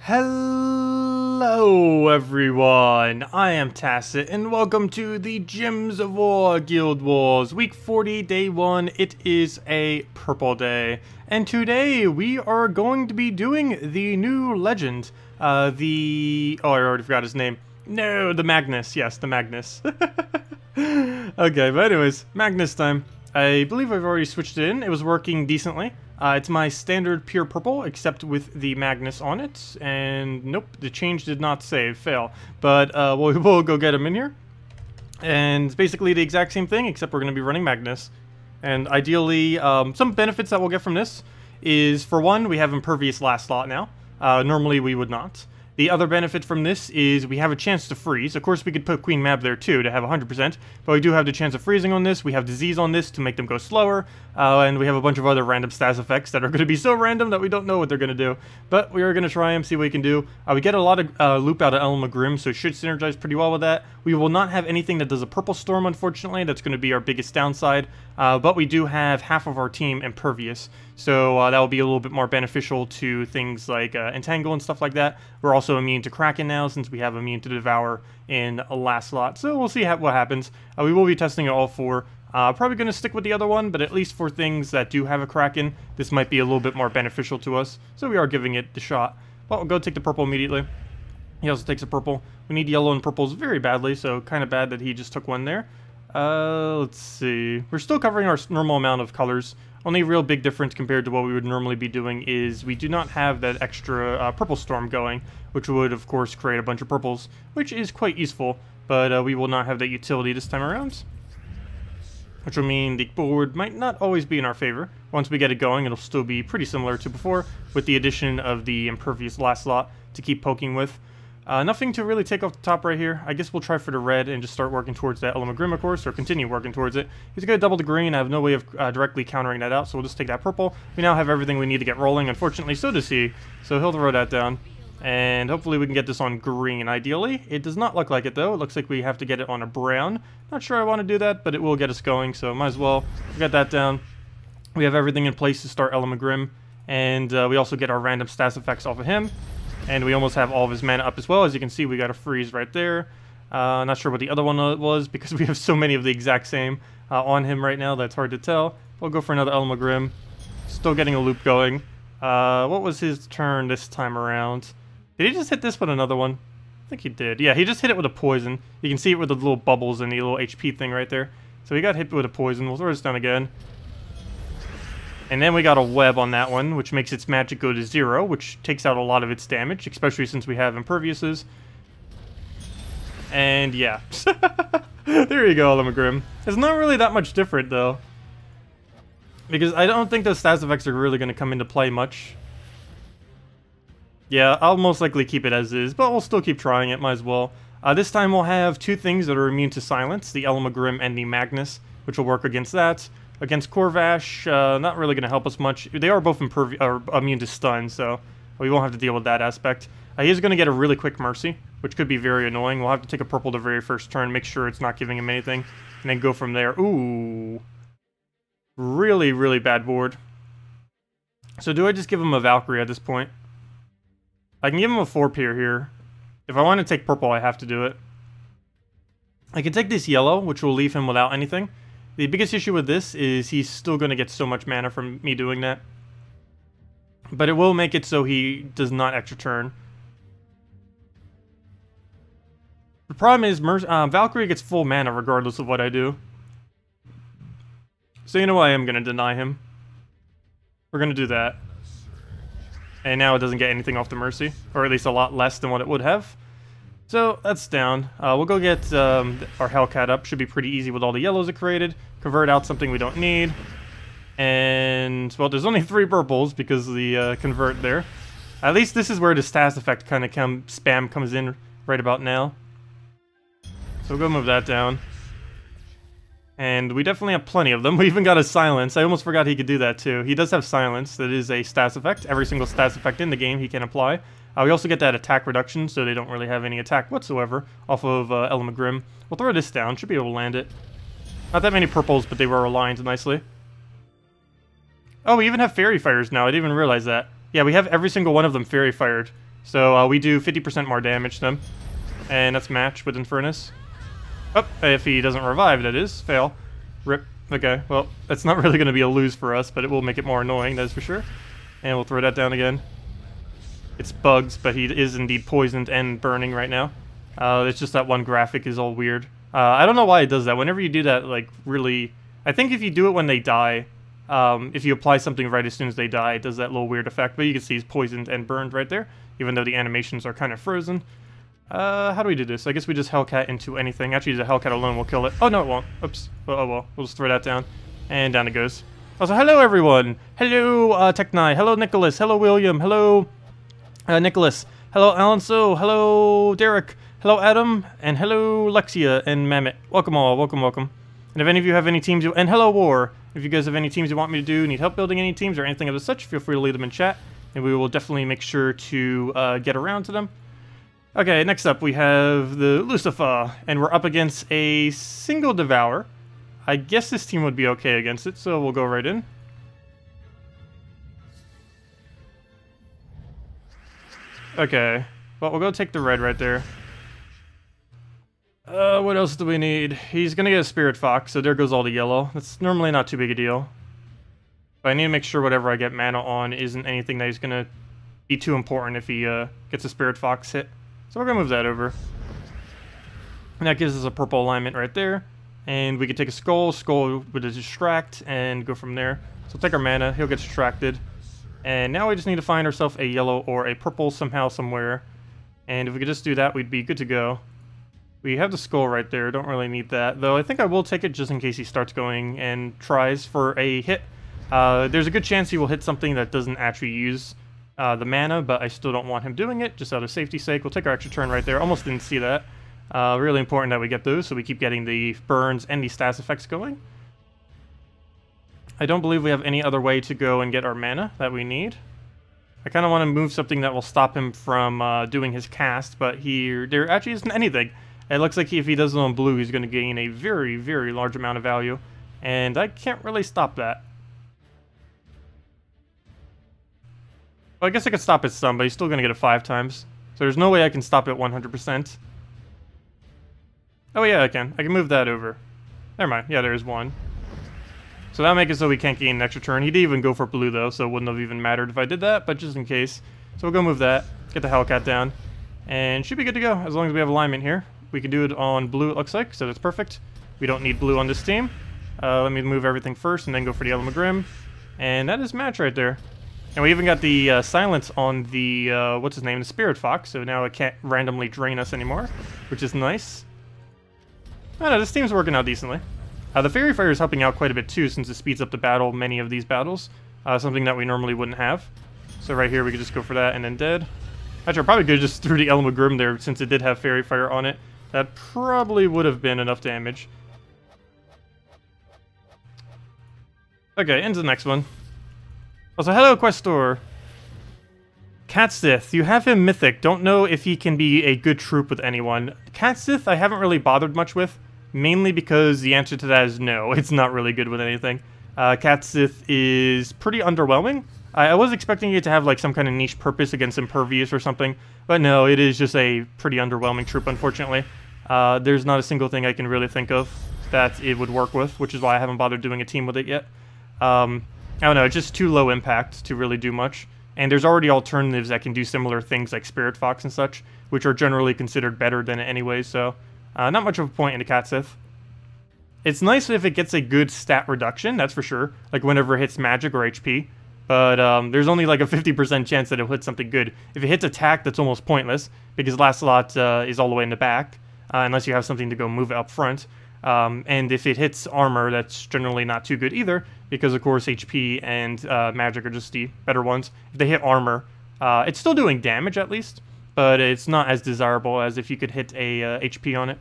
Hello everyone, I am Tacet and welcome to the Gems of War Guild Wars Week 40 Day 1. It is a purple day and today we are going to be doing the new legend, I already forgot his name. No, the Magnus, yes, the Magnus. Okay, but anyways, Magnus time. I believe I've already switched it in, it was working decently. It's my standard pure purple, except with the Magnus on it, and nope, the change did not save, fail. But we'll go get him in here, and it's basically the exact same thing, except we're going to be running Magnus. And ideally, some benefits that we'll get from this is, for one, we have impervious last slot now. Normally we would not. The other benefit from this is we have a chance to freeze. Of course, we could put Queen Mab there too to have 100%, but we do have the chance of freezing on this. We have disease on this to make them go slower, and we have a bunch of other random stats effects that are going to be so random that we don't know what they're going to do. But we are going to try them, see what we can do. We get a lot of loop out of Elmagrim, so it should synergize pretty well with that. We will not have anything that does a purple storm, unfortunately. That's going to be our biggest downside. But we do have half of our team impervious, so that will be a little bit more beneficial to things like Entangle and stuff like that. We're also immune to Kraken now, since we have immune to Devour in a last slot, so we'll see what happens. We will be testing it all four. Probably going to stick with the other one, but at least for things that do have a Kraken, this might be a little bit more beneficial to us, so we are giving it the shot. Well, we'll go take the purple immediately. He also takes a purple. We need yellow and purples very badly, so kind of bad that he just took one there. Let's see. We're still covering our normal amount of colors. Only real big difference compared to what we would normally be doing is we do not have that extra purple storm going, which would, of course, create a bunch of purples, which is quite useful, but we will not have that utility this time around. Which will mean the board might not always be in our favor. Once we get it going, it'll still be pretty similar to before, with the addition of the impervious last slot to keep poking with. Nothing to really take off the top right here. I guess we'll try for the red and just start working towards that Elmagrim, of course, or continue working towards it. He's going to double the green. I have no way of directly countering that out, so we'll just take that purple. We now have everything we need to get rolling. Unfortunately, so does he, so he'll throw that down. And hopefully we can get this on green, ideally. It does not look like it, though. It looks like we have to get it on a brown. Not sure I want to do that, but it will get us going, so might as well get that down. We have everything in place to start Elmagrim, and we also get our random stats effects off of him. And we almost have all of his mana up as well. As you can see, we got a freeze right there. Not sure what the other one was, because we have so many of the exact same on him right now, that's hard to tell. We'll go for another Elmagrim. Still getting a loop going. What was his turn this time around? Did he just hit this with another one? I think he did. Yeah, he just hit it with a poison. You can see it with the little bubbles and the little HP thing right there. So he got hit with a poison. We'll throw this down again. And then we got a web on that one, which makes its magic go to 0, which takes out a lot of its damage, especially since we have imperviouses. And yeah. There you go, Elmagrim. It's not really that much different, though. Because I don't think those stats effects are really going to come into play much. Yeah, I'll most likely keep it as is, but we'll still keep trying it, might as well. This time we'll have two things that are immune to silence, the Elmagrim and the Magnus, which will work against that. Against Corvash, not really going to help us much. They are both immune to stun, so we won't have to deal with that aspect. He is going to get a really quick Mercy, which could be very annoying. We'll have to take a purple the very first turn, make sure it's not giving him anything, and then go from there. Ooh. Really, really bad board. So do I just give him a Valkyrie at this point? I can give him a 4-pier here. If I want to take purple, I have to do it. I can take this yellow, which will leave him without anything. The biggest issue with this is he's still going to get so much mana from me doing that. But it will make it so he does not extra turn. The problem is Valkyrie gets full mana regardless of what I do. So you know what, I am going to deny him. We're going to do that. And now it doesn't get anything off the Mercy. Or at least a lot less than what it would have. So that's down. We'll go get our Hellcat up. Should be pretty easy with all the yellows it created. Convert out something we don't need. And, well, there's only 3 purples because of the convert there. At least this is where the stats effect kind of spam comes in right about now. So we'll go move that down. And we definitely have plenty of them. We even got a silence. I almost forgot he could do that too. He does have silence. That is a stats effect. Every single stats effect in the game he can apply. We also get that attack reduction, so they don't really have any attack whatsoever off of Elmagrim. We'll throw this down. Should be able to land it. Not that many purples, but they were aligned nicely. Oh, we even have Fairy Fires now. I didn't even realize that. Yeah, we have every single one of them Fairy Fired. So we do 50% more damage to them. And that's match with Infernus. Oh, if he doesn't revive, that is. Fail. Rip. Okay, well, that's not really going to be a lose for us, but it will make it more annoying, that is for sure. And we'll throw that down again. It's bugs, but he is indeed poisoned and burning right now. It's just that one graphic is all weird. I don't know why it does that. Whenever you do that, like, really... I think if you do it when they die, if you apply something right as soon as they die, it does that little weird effect. But you can see he's poisoned and burned right there, even though the animations are kind of frozen. How do we do this? I guess we just Hellcat into anything. Actually, the Hellcat alone will kill it. Oh, no, it won't. Oops. Oh, well. We'll just throw that down. And down it goes. Also, hello, everyone. Hello, Techni. Hello, Nicholas. Hello, William. Hello, Nicholas. Hello, Alonso. Hello, Derek. Hello, Adam. And hello, Lexia and Mamet. Welcome all. Welcome, welcome. And if any of you have any teams... And hello, War. If you guys have any teams you want me to do, need help building any teams or anything of the such, feel free to leave them in chat. And we will definitely make sure to get around to them. Okay, next up we have the Lucifer, and we're up against a single Devour. I guess this team would be okay against it, so we'll go right in. Okay, well, we'll go take the red right there. What else do we need? He's gonna get a Spirit Fox, so there goes all the yellow. That's normally not too big a deal. But I need to make sure whatever I get mana on isn't anything that he's gonna be too important if he gets a Spirit Fox hit. So we're going to move that over. And that gives us a purple alignment right there. And we can take a Skull with a Distract, and go from there. So we'll take our mana, he'll get distracted. And now we just need to find ourselves a yellow or a purple somehow, somewhere. And if we could just do that, we'd be good to go. We have the Skull right there, don't really need that. Though I think I will take it just in case he starts going and tries for a hit. There's a good chance he will hit something that doesn't actually use the mana, but I still don't want him doing it, just out of safety's sake. We'll take our extra turn right there. Almost didn't see that. Really important that we get those, so we keep getting the burns and the stats effects going. I don't believe we have any other way to go and get our mana that we need. I kind of want to move something that will stop him from doing his cast, but there actually isn't anything. It looks like if he does it on blue, he's going to gain a very, very large amount of value, and I can't really stop that. Well, I guess I could stop his stun, but he's still going to get it 5 times. So there's no way I can stop it 100%. Oh yeah, I can. I can move that over. Never mind. Yeah, there is one. So that'll make it so we can't gain an extra turn. He didn't even go for blue, though, so it wouldn't have even mattered if I did that, but just in case. So we'll go move that, get the Hellcat down, and should be good to go, as long as we have alignment here. We can do it on blue, it looks like, so that's perfect. We don't need blue on this team. Let me move everything first, and then go for the Yellow McGrim. And that is match right there. And we even got the silence on the, what's his name, the Spirit Fox, so now it can't randomly drain us anymore, which is nice. I don't know, this team's working out decently. The Fairy Fire is helping out quite a bit too, since it speeds up the battle, many of these battles, something that we normally wouldn't have. So right here we could just go for that and then dead. Actually, I probably could have just threw the Element Grim there, since it did have Fairy Fire on it. That probably would have been enough damage. Okay, into the next one. Also, hello, Questor. Catsith, you have him mythic. Don't know if he can be a good troop with anyone. Catsith, I haven't really bothered much with, mainly because the answer to that is no. It's not really good with anything. Catsith is pretty underwhelming. I was expecting it to have like some kind of niche purpose against Impervious or something, but no, it is just a pretty underwhelming troop, unfortunately. There's not a single thing I can really think of that it would work with, which is why I haven't bothered doing a team with it yet. I don't know, it's just too low impact to really do much. And there's already alternatives that can do similar things like Spirit Fox and such, which are generally considered better than it anyway, so not much of a point in the Catsith. It's nice if it gets a good stat reduction, that's for sure, like whenever it hits magic or HP, but there's only like a 50% chance that it'll hit something good. If it hits attack, that's almost pointless, because last slot is all the way in the back, unless you have something to go move it up front. And if it hits armor, that's generally not too good either, because of course HP and magic are just the better ones. If they hit armor, it's still doing damage at least, but it's not as desirable as if you could hit a HP on it.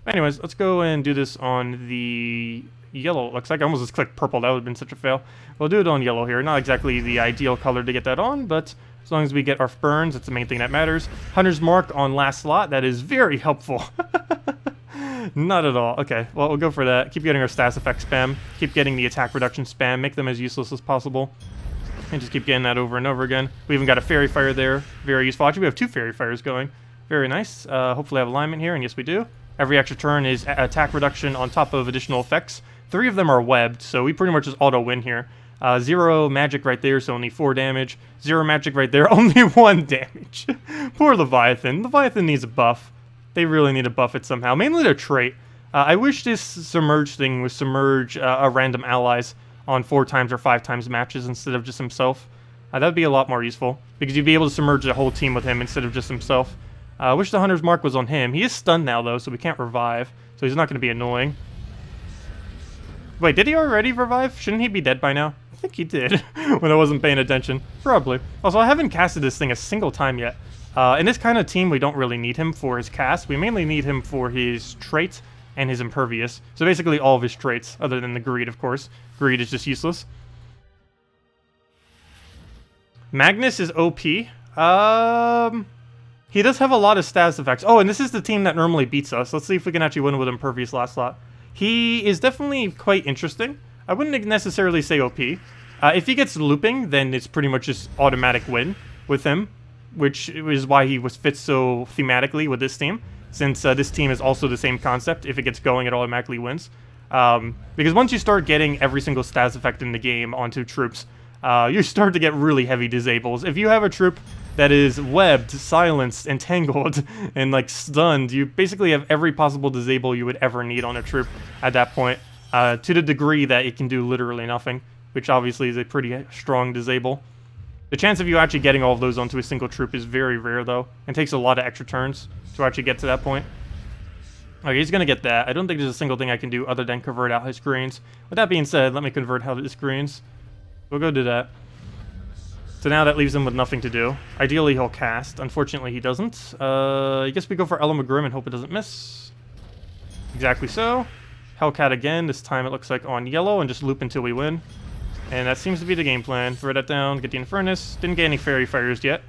Anyways, let's go and do this on the yellow. Looks like I almost just clicked purple. That would have been such a fail. We'll do it on yellow here. Not exactly the ideal color to get that on, but as long as we get our burns, that's the main thing that matters. Hunter's Mark on last slot. That is very helpful. Not at all. Okay, well, we'll go for that. Keep getting our stats effect spam. Keep getting the attack reduction spam. Make them as useless as possible. And just keep getting that over and over again. We even got a Fairy Fire there. Very useful. Actually, we have 2 Fairy Fires going. Very nice. Hopefully I have alignment here, and yes we do. Every extra turn is attack reduction on top of additional effects. 3 of them are webbed, so we pretty much just auto-win here. 0 magic right there, so only 4 damage. 0 magic right there, only 1 damage. Poor Leviathan. Leviathan needs a buff. They really need to buff it somehow. Mainly their trait. I wish this Submerge thing was Submerge random allies on 4 times or 5 times matches instead of just himself. That would be a lot more useful, because you'd be able to submerge the whole team with him instead of just himself. I wish the Hunter's Mark was on him. He is stunned now, though, so we can't revive, so he's not going to be annoying. Wait, did he already revive? Shouldn't he be dead by now? I think he did, when I wasn't paying attention. Probably. Also, I haven't casted this thing a single time yet. In this kind of team, we don't really need him for his cast. We mainly need him for his traits and his impervious. So basically all of his traits, other than the greed, of course. Greed is just useless. Magnus is OP. He does have a lot of status effects. Oh, and this is the team that normally beats us. Let's see if we can actually win with impervious last slot. He is definitely quite interesting. I wouldn't necessarily say OP. If he gets looping, then it's pretty much just automatic win with him, which is why he fits so thematically with this team. Since this team is also the same concept. If it gets going, it automatically wins. Because once you start getting every single status effect in the game onto troops, you start to get really heavy disables. If you have a troop that is webbed, silenced, entangled, and like stunned, you basically have every possible disable you would ever need on a troop at that point, to the degree that it can do literally nothing, which obviously is a pretty strong disable. The chance of you actually getting all of those onto a single troop is very rare, though, and takes a lot of extra turns to actually get to that point. Okay, he's gonna get that. I don't think there's a single thing I can do other than convert out his greens. With that being said, let me convert out his greens. We'll go do that. So now that leaves him with nothing to do. Ideally, he'll cast. Unfortunately, he doesn't. I guess we go for Grim and hope it doesn't miss. Exactly so. Hellcat again. This time it looks like on yellow, and just loop until we win. And that seems to be the game plan. Throw that down, get the Infernus. Didn't get any Fairy Fires yet.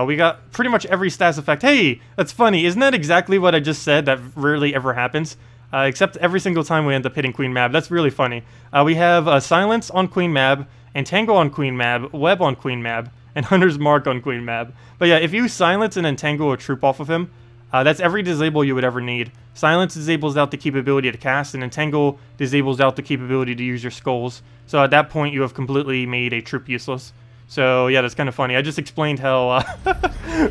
We got pretty much every status effect. Hey, that's funny. Isn't that exactly what I just said? That rarely ever happens. Except every single time we end up hitting Queen Mab. That's really funny. We have Silence on Queen Mab, Entangle on Queen Mab, Web on Queen Mab, and Hunter's Mark on Queen Mab. But yeah, if you Silence and Entangle a troop off of him, that's every disable you would ever need. Silence disables out the capability to cast, and Entangle disables out the capability to use your skulls. So at that point, you have completely made a troop useless. So yeah, that's kind of funny. I just explained how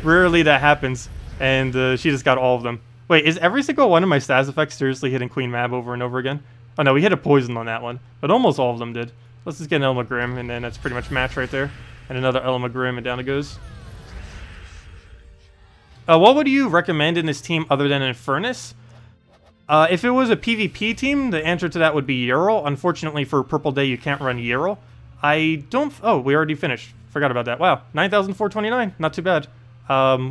rarely that happens, and she just got all of them. Wait, is every single one of my status effects seriously hitting Queen Mab over and over again? Oh no, we hit a poison on that one, but almost all of them did. Let's just get an Grim, and then that's pretty much match right there. And another Grim, and down it goes. What would you recommend in this team other than Infernus? If it was a PvP team, the answer to that would be Yarl. Unfortunately for Purple Day, you can't run Yarl. I don't... Oh, we already finished. Forgot about that. Wow, 9,429. Not too bad.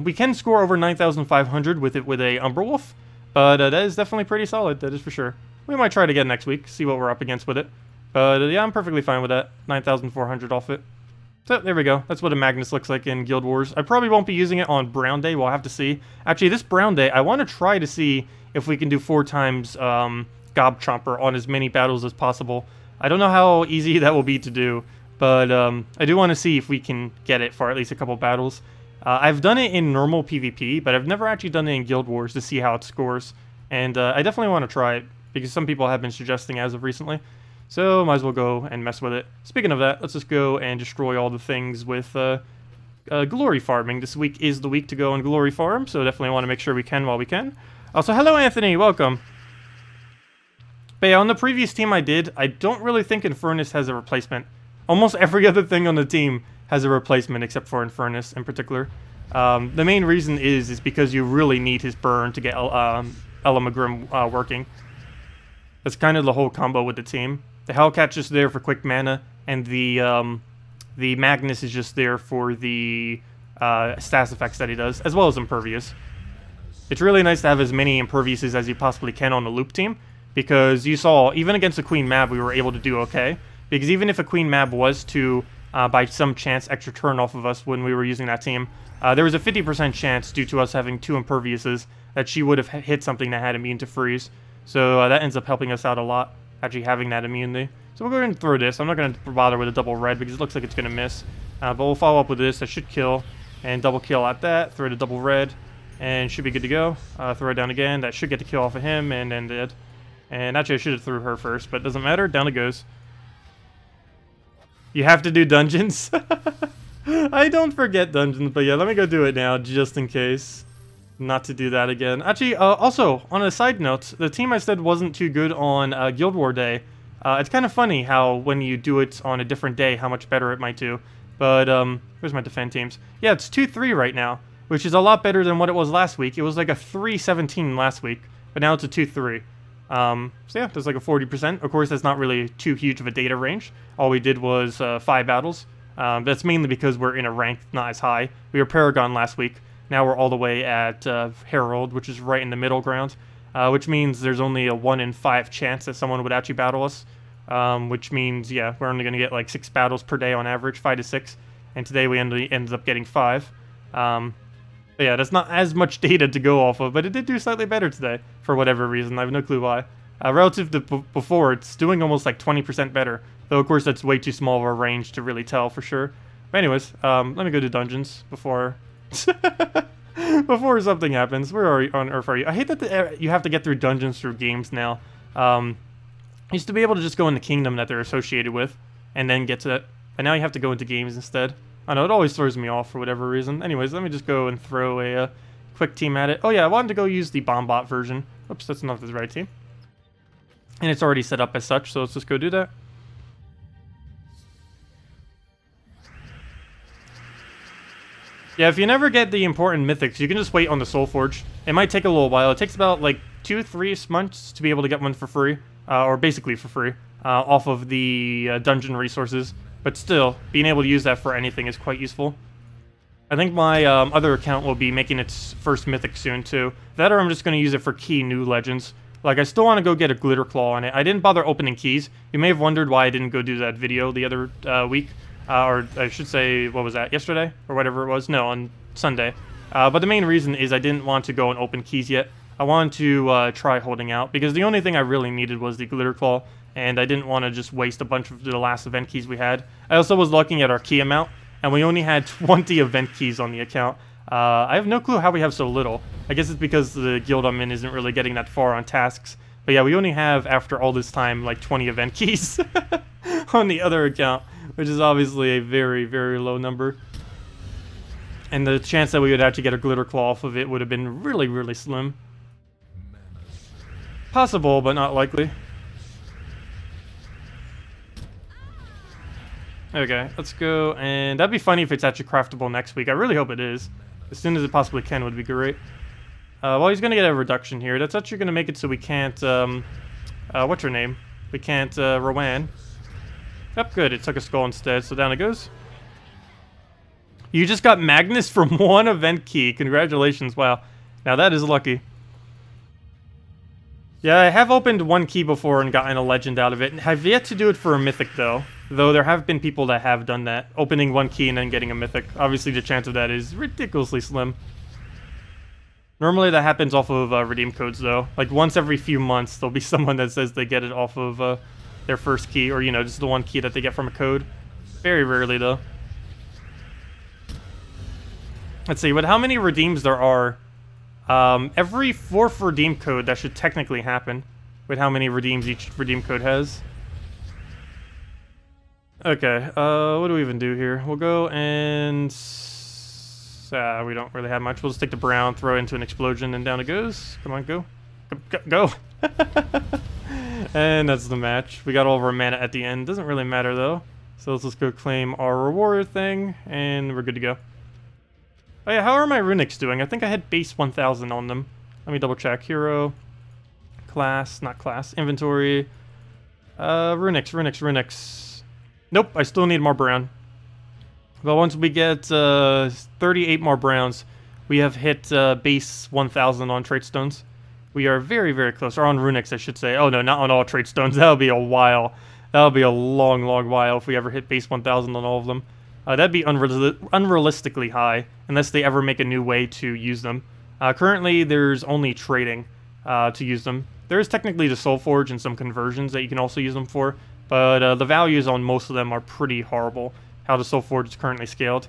We can score over 9,500 with it with a Umberwolf, but that is definitely pretty solid, that is for sure. We might try it again next week, see what we're up against with it. But yeah, I'm perfectly fine with that. 9,400 off it. So there we go. That's what a Magnus looks like in Guild Wars. I probably won't be using it on Brown Day. We'll have to see. Actually, this Brown Day, I want to try to see if we can do 4 times Gob Chomper on as many battles as possible. I don't know how easy that will be to do, but I do want to see if we can get it for at least a couple battles. I've done it in normal PvP, but I've never actually done it in Guild Wars to see how it scores. And I definitely want to try it, because some people have been suggesting as of recently. So might as well go and mess with it. Speaking of that, let's just go and destroy all the things with glory farming. This week is the week to go on glory farm, so definitely want to make sure we can while we can. Also, hello Anthony, welcome. But yeah, on the previous team I did, I don't really think Infernus has a replacement. Almost every other thing on the team has a replacement except for Infernus in particular. The main reason is because you really need his burn to get Grim working. That's kind of the whole combo with the team. The Hellcat's just there for quick mana, and the Magnus is just there for the status effects that he does, as well as Impervious. It's really nice to have as many Imperviouses as you possibly can on the loop team, because you saw, even against a Queen Mab, we were able to do okay. Because even if a Queen Mab was to, by some chance, extra turn off of us when we were using that team, there was a 50% chance, due to us having 2 Imperviouses, that she would have hit something that had immune to freeze. So that ends up helping us out a lot, actually having that immunity. So we'll go ahead and throw this. I'm not going to bother with a double red because it looks like it's going to miss. But we'll follow up with this. That should kill. And double kill at that. Throw the double red. And should be good to go. Throw it down again. That should get the kill off of him. And then dead. And actually I should have threw her first. But it doesn't matter. Down it goes. You have to do dungeons? I don't forget dungeons. But yeah, let me go do it now just in case. Not to do that again. Actually, also, on a side note, the team I said wasn't too good on Guild War Day. It's kind of funny how when you do it on a different day, how much better it might do. But, where's my defend teams? Yeah, it's 2-3 right now, which is a lot better than what it was last week. It was like a 3-17 last week, but now it's a 2-3. So yeah, there's like a 40%. Of course, that's not really too huge of a data range. All we did was 5 battles. That's mainly because we're in a rank not as high. We were Paragon last week. Now we're all the way at Herald, which is right in the middle ground, which means there's only a 1 in 5 chance that someone would actually battle us, which means, yeah, we're only going to get like 6 battles per day on average, 5 to 6, and today we ended up getting 5. But yeah, that's not as much data to go off of, but it did do slightly better today, for whatever reason. I have no clue why. Relative to before, it's doing almost like 20% better, though of course that's way too small of a range to really tell for sure. But anyways, let me go to dungeons before... before something happens. Where are you on Earth are you? I hate that you have to get through dungeons through games now. Used to be able to just go in the kingdom that they're associated with and then get to that, but now you have to go into games instead. I know, it always throws me off for whatever reason. Anyways, let me just go and throw a quick team at it. Oh yeah, I wanted to go use the Bombot version. Oops, that's not the right team. And it's already set up as such, so let's just go do that. Yeah, if you never get the important mythics, you can just wait on the Soul Forge. It might take a little while. It takes about like 2-3 months to be able to get one for free, or basically for free, off of the dungeon resources. But still, being able to use that for anything is quite useful. I think my other account will be making its first mythic soon too. That or I'm just going to use it for key new legends. Like, I still want to go get a Glitter Claw on it. I didn't bother opening keys. You may have wondered why I didn't go do that video the other week. Or I should say, what was that, yesterday? Or whatever it was? No, on Sunday. But the main reason is I didn't want to go and open keys yet. I wanted to try holding out, because the only thing I really needed was the Glitter Claw, and I didn't want to just waste a bunch of the last event keys we had. I also was looking at our key amount, and we only had 20 event keys on the account. I have no clue how we have so little. I guess it's because the guild I'm in isn't really getting that far on tasks. But yeah, we only have, after all this time, like 20 event keys on the other account, which is obviously a very, very low number. And the chance that we would actually get a Glitter Claw off of it would have been really, really slim. Possible, but not likely. Okay, let's go, and that'd be funny if it's actually craftable next week. I really hope it is. As soon as it possibly can would be great. Well, he's going to get a reduction here. That's actually going to make it so we can't, what's her name? We can't, Rowan. Yep, good. It took a skull instead, so down it goes. You just got Magnus from one event key. Congratulations. Wow. Now that is lucky. Yeah, I have opened one key before and gotten a legend out of it. Have yet to do it for a mythic, though. Though there have been people that have done that. Opening one key and then getting a mythic. Obviously, the chance of that is ridiculously slim. Normally, that happens off of redeem codes, though. Like, once every few months, there'll be someone that says they get it off of their first key. Or, you know, just the one key that they get from a code. Very rarely, though. Let's see, but how many redeems there are? Every 4th redeem code, that should technically happen. With how many redeems each redeem code has. Okay, what do we even do here? We'll go and... we don't really have much. We'll just take the brown, throw it into an explosion, and down it goes. Come on, go. Go! And that's the match. We got all of our mana at the end. Doesn't really matter, though. So let's just go claim our reward thing, and we're good to go. Oh yeah, how are my runics doing? I think I had base 1000 on them. Let me double check. Hero, class, not class, inventory, runics. Nope, I still need more brown. But once we get 38 more browns, we have hit base 1000 on trait stones. We are very, very close. Or on runics, I should say. Oh no, not on all trait stones. That'll be a while. That'll be a long, long while if we ever hit base 1000 on all of them. That'd be unrealistically high, unless they ever make a new way to use them. Currently, there's only trading to use them. There is technically the Soul Forge and some conversions that you can also use them for, but the values on most of them are pretty horrible, how the Soul Forge is currently scaled.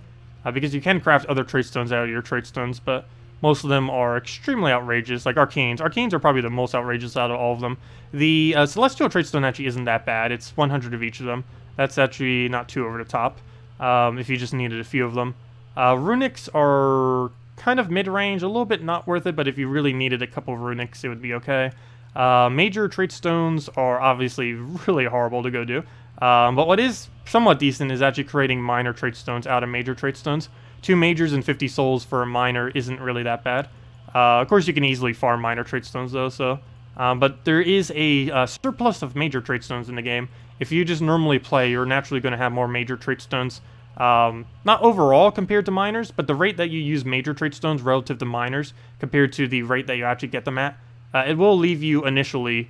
Because you can craft other trait stones out of your trait stones, but most of them are extremely outrageous, like Arcanes. Arcanes are probably the most outrageous out of all of them. The Celestial trait stone actually isn't that bad. It's 100 of each of them. That's actually not too over the top, if you just needed a few of them. Runics are kind of mid-range, a little bit not worth it, but if you really needed a couple of Runics, it would be okay. Major trait stones are obviously really horrible to go do. But what is somewhat decent is actually creating minor trait stones out of major trait stones. 2 majors and 50 souls for a minor isn't really that bad. Of course, you can easily farm minor trait stones though, so... but there is a surplus of major trait stones in the game. If you just normally play, you're naturally going to have more major trait stones. Not overall compared to minors, but the rate that you use major trait stones relative to minors compared to the rate that you actually get them at, it will leave you initially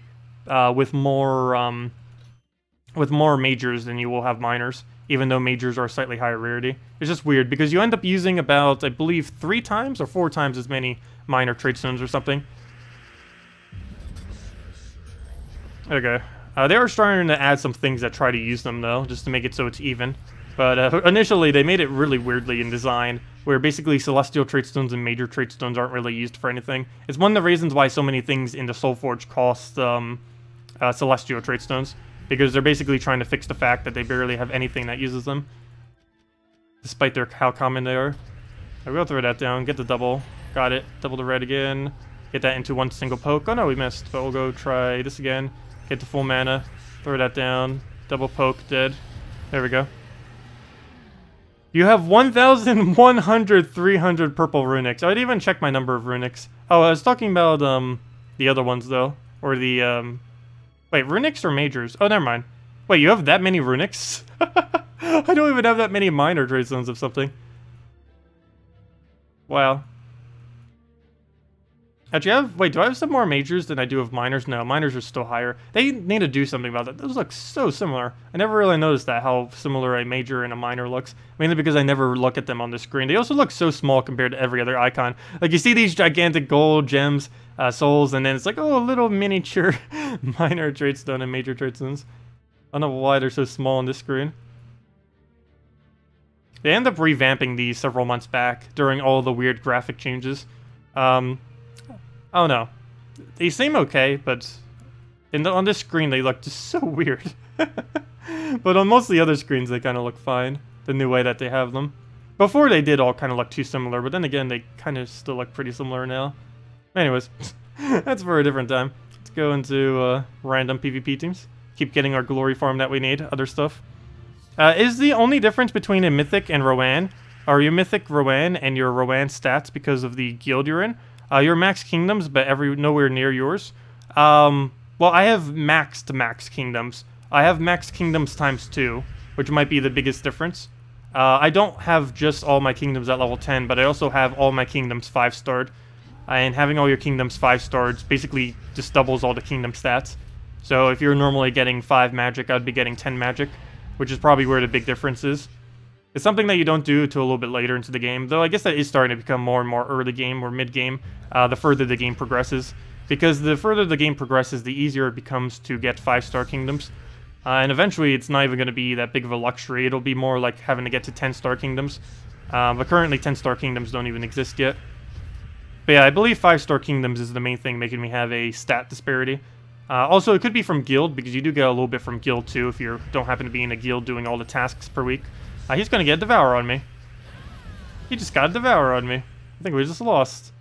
with more majors than you will have minors, even though majors are slightly higher rarity. It's just weird, because you end up using about, I believe, 3 times or 4 times as many minor trait stones or something. Okay. They are starting to add some things that try to use them, though, just to make it so it's even. But initially, they made it really weirdly in design, where basically Celestial trait stones and major trait stones aren't really used for anything. It's one of the reasons why so many things in the Soul Forge cost Celestial trait stones, because they're basically trying to fix the fact that they barely have anything that uses them, despite how common they are. I will throw that down, get the double, got it, double the red again, get that into one single poke. Oh no, we missed, but we'll go try this again, get the full mana, throw that down, double poke, dead. There we go. You have 1,100, 300 purple runics. I didn't even check my number of runics. Oh, I was talking about the other ones though, or the wait, runics or majors? Oh, never mind. Wait, you have that many runics? I don't even have that many minor trait stones of something. Wow. Actually, wait, do I have some more majors than I do of minors? No, minors are still higher. They need to do something about that. Those look so similar. I never really noticed that, how similar a major and a minor looks. Mainly because I never look at them on the screen. They also look so small compared to every other icon. Like, you see these gigantic gold gems, souls, and then it's like, oh, a little miniature minor trait stone and major trait stones. I don't know why they're so small on this screen. They end up revamping these several months back during all the weird graphic changes. I don't know. They seem okay, but on this screen they look just so weird. But on most of the other screens they kind of look fine, the new way that they have them. Before they did all kind of look too similar, but then again they kind of still look pretty similar now. Anyways, that's for a different time. Let's go into random PvP teams. Keep getting our glory farm that we need, other stuff. Is the only difference between a Mythic and Rowan, are you Mythic Rowan and your Rowan stats because of the guild you're in? Your max kingdoms, but nowhere near yours. Well, I have max kingdoms. I have max kingdoms times 2, which might be the biggest difference. I don't have just all my kingdoms at level 10, but I also have all my kingdoms 5-starred. And having all your kingdoms 5-starred basically just doubles all the kingdom stats. So if you're normally getting 5 magic, I'd be getting 10 magic, which is probably where the big difference is. It's something that you don't do until a little bit later into the game, though I guess that is starting to become more and more early game or mid game, the further the game progresses. Because the further the game progresses, the easier it becomes to get 5-star kingdoms. And eventually it's not even going to be that big of a luxury, it'll be more like having to get to 10-star kingdoms. But currently 10-star kingdoms don't even exist yet. But yeah, I believe 5-star kingdoms is the main thing making me have a stat disparity. Also, it could be from guild, because you do get a little bit from guild too if you don't happen to be in a guild doing all the tasks per week. He's gonna get a Devour on me. He just got a Devour on me. I think we just lost.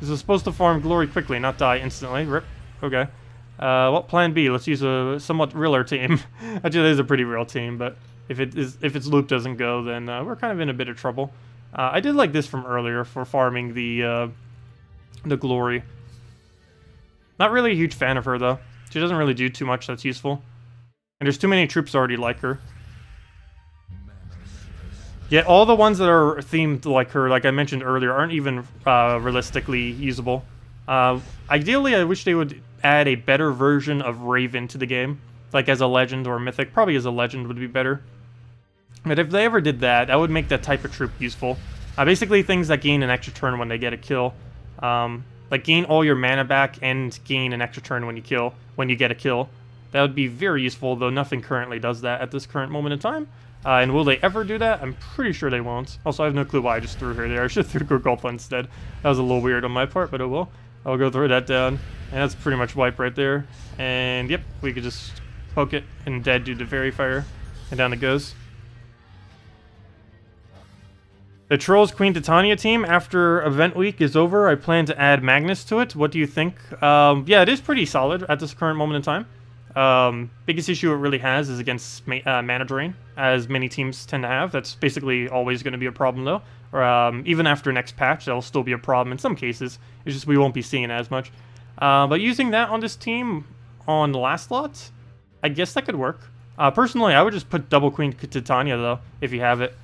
This was supposed to farm glory quickly, not die instantly. Rip. Okay. Well, plan B. Let's use a somewhat realer team. Actually, it is a pretty real team, but if its loop doesn't go, then we're kind of in a bit of trouble. I did like this from earlier for farming the glory. Not really a huge fan of her, though. She doesn't really do too much that's useful. And there's too many troops already like her. Yet all the ones that are themed like her, like I mentioned earlier, aren't even realistically usable. Ideally, I wish they would add a better version of Raven to the game. Like as a legend or a mythic. Probably as a legend would be better. But if they ever did that, that would make that type of troop useful. Basically things that gain an extra turn when they get a kill. Like gain all your mana back and gain an extra turn when you get a kill. That would be very useful, though nothing currently does that at this current moment in time. And will they ever do that? I'm pretty sure they won't. Also, I have no clue why I just threw her there. I should have threw Gulpa instead. That was a little weird on my part, but oh well. I'll go throw that down. And that's pretty much wipe right there. And yep, we could just poke it and dead due to Fairy Fire. And down it goes. The Trolls Queen Titania team, after event week is over, I plan to add Magnus to it. What do you think? Yeah, it is pretty solid at this current moment in time. Biggest issue it really has is against mana drain, as many teams tend to have. That's basically always going to be a problem, though. Or even after next patch, that'll still be a problem in some cases. It's just we won't be seeing it as much. But using that on this team on the last lot, I guess that could work. Personally, I would just put double Queen Titania, though, if you have it.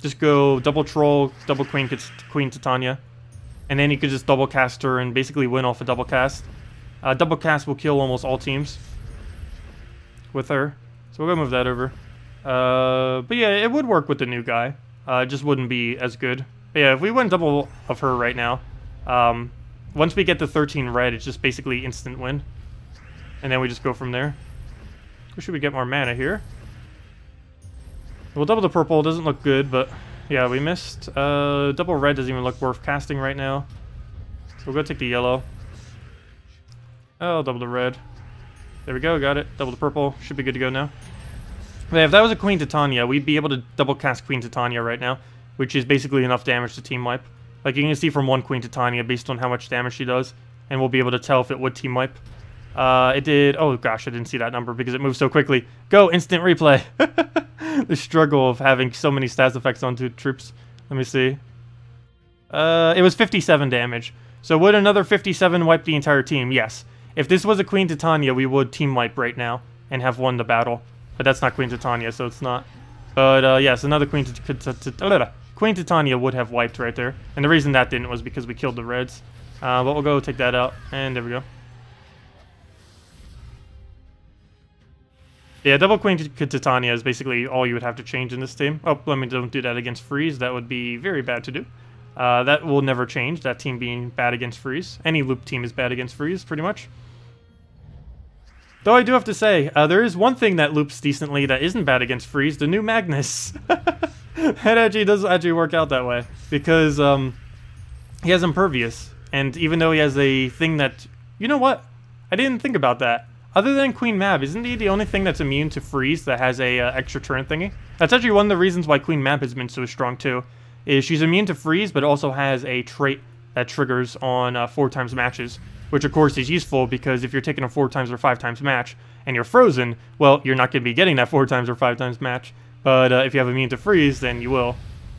Just go double Troll, double Queen Titania, and then you could just double cast her and basically win off a double cast. Double cast will kill almost all teams with her, so we're gonna move that over. But yeah, it would work with the new guy. It just wouldn't be as good. But yeah, if we went double of her right now, once we get the 13 red, it's just basically instant win, and then we just go from there. Should we get more mana here? We'll double the purple. Doesn't look good, but yeah, we missed. Double red doesn't even look worth casting right now, so we'll go take the yellow. Oh, double the red. There we go, got it. Double the purple. Should be good to go now. But yeah, if that was a Queen Titania, we'd be able to double cast Queen Titania right now, which is basically enough damage to team wipe. Like, you can see from one Queen Titania based on how much damage she does, and we'll be able to tell if it would team wipe. It did... Oh gosh, I didn't see that number because it moved so quickly. Go! Instant replay! The struggle of having so many stats effects onto troops. Let me see. It was 57 damage. So would another 57 wipe the entire team? Yes. If this was a Queen Titania, we would team wipe right now and have won the battle. But that's not Queen Titania, so it's not. But yes, another Queen Titania would have wiped right there. And the reason that didn't was because we killed the reds. But we'll go take that out, and there we go. Yeah, double Queen Titania is basically all you would have to change in this team. Oh, let me don't do that against Freeze. That would be very bad to do. That will never change, that team being bad against Freeze. Any loop team is bad against Freeze, pretty much. Though I do have to say, there is one thing that loops decently that isn't bad against Freeze, the new Magnus. That actually does work out that way. Because he has Impervious. And even though he has a thing that... You know what? I didn't think about that. Other than Queen Mab, isn't he the only thing that's immune to Freeze that has a extra turn thingy? That's actually one of the reasons why Queen Mab has been so strong too. Is she's immune to Freeze, but also has a trait that triggers on 4x matches. Which of course is useful because if you're taking a 4x or 5x match and you're frozen, well, you're not going to be getting that 4x or 5x match. But if you have immune to Freeze, then you will.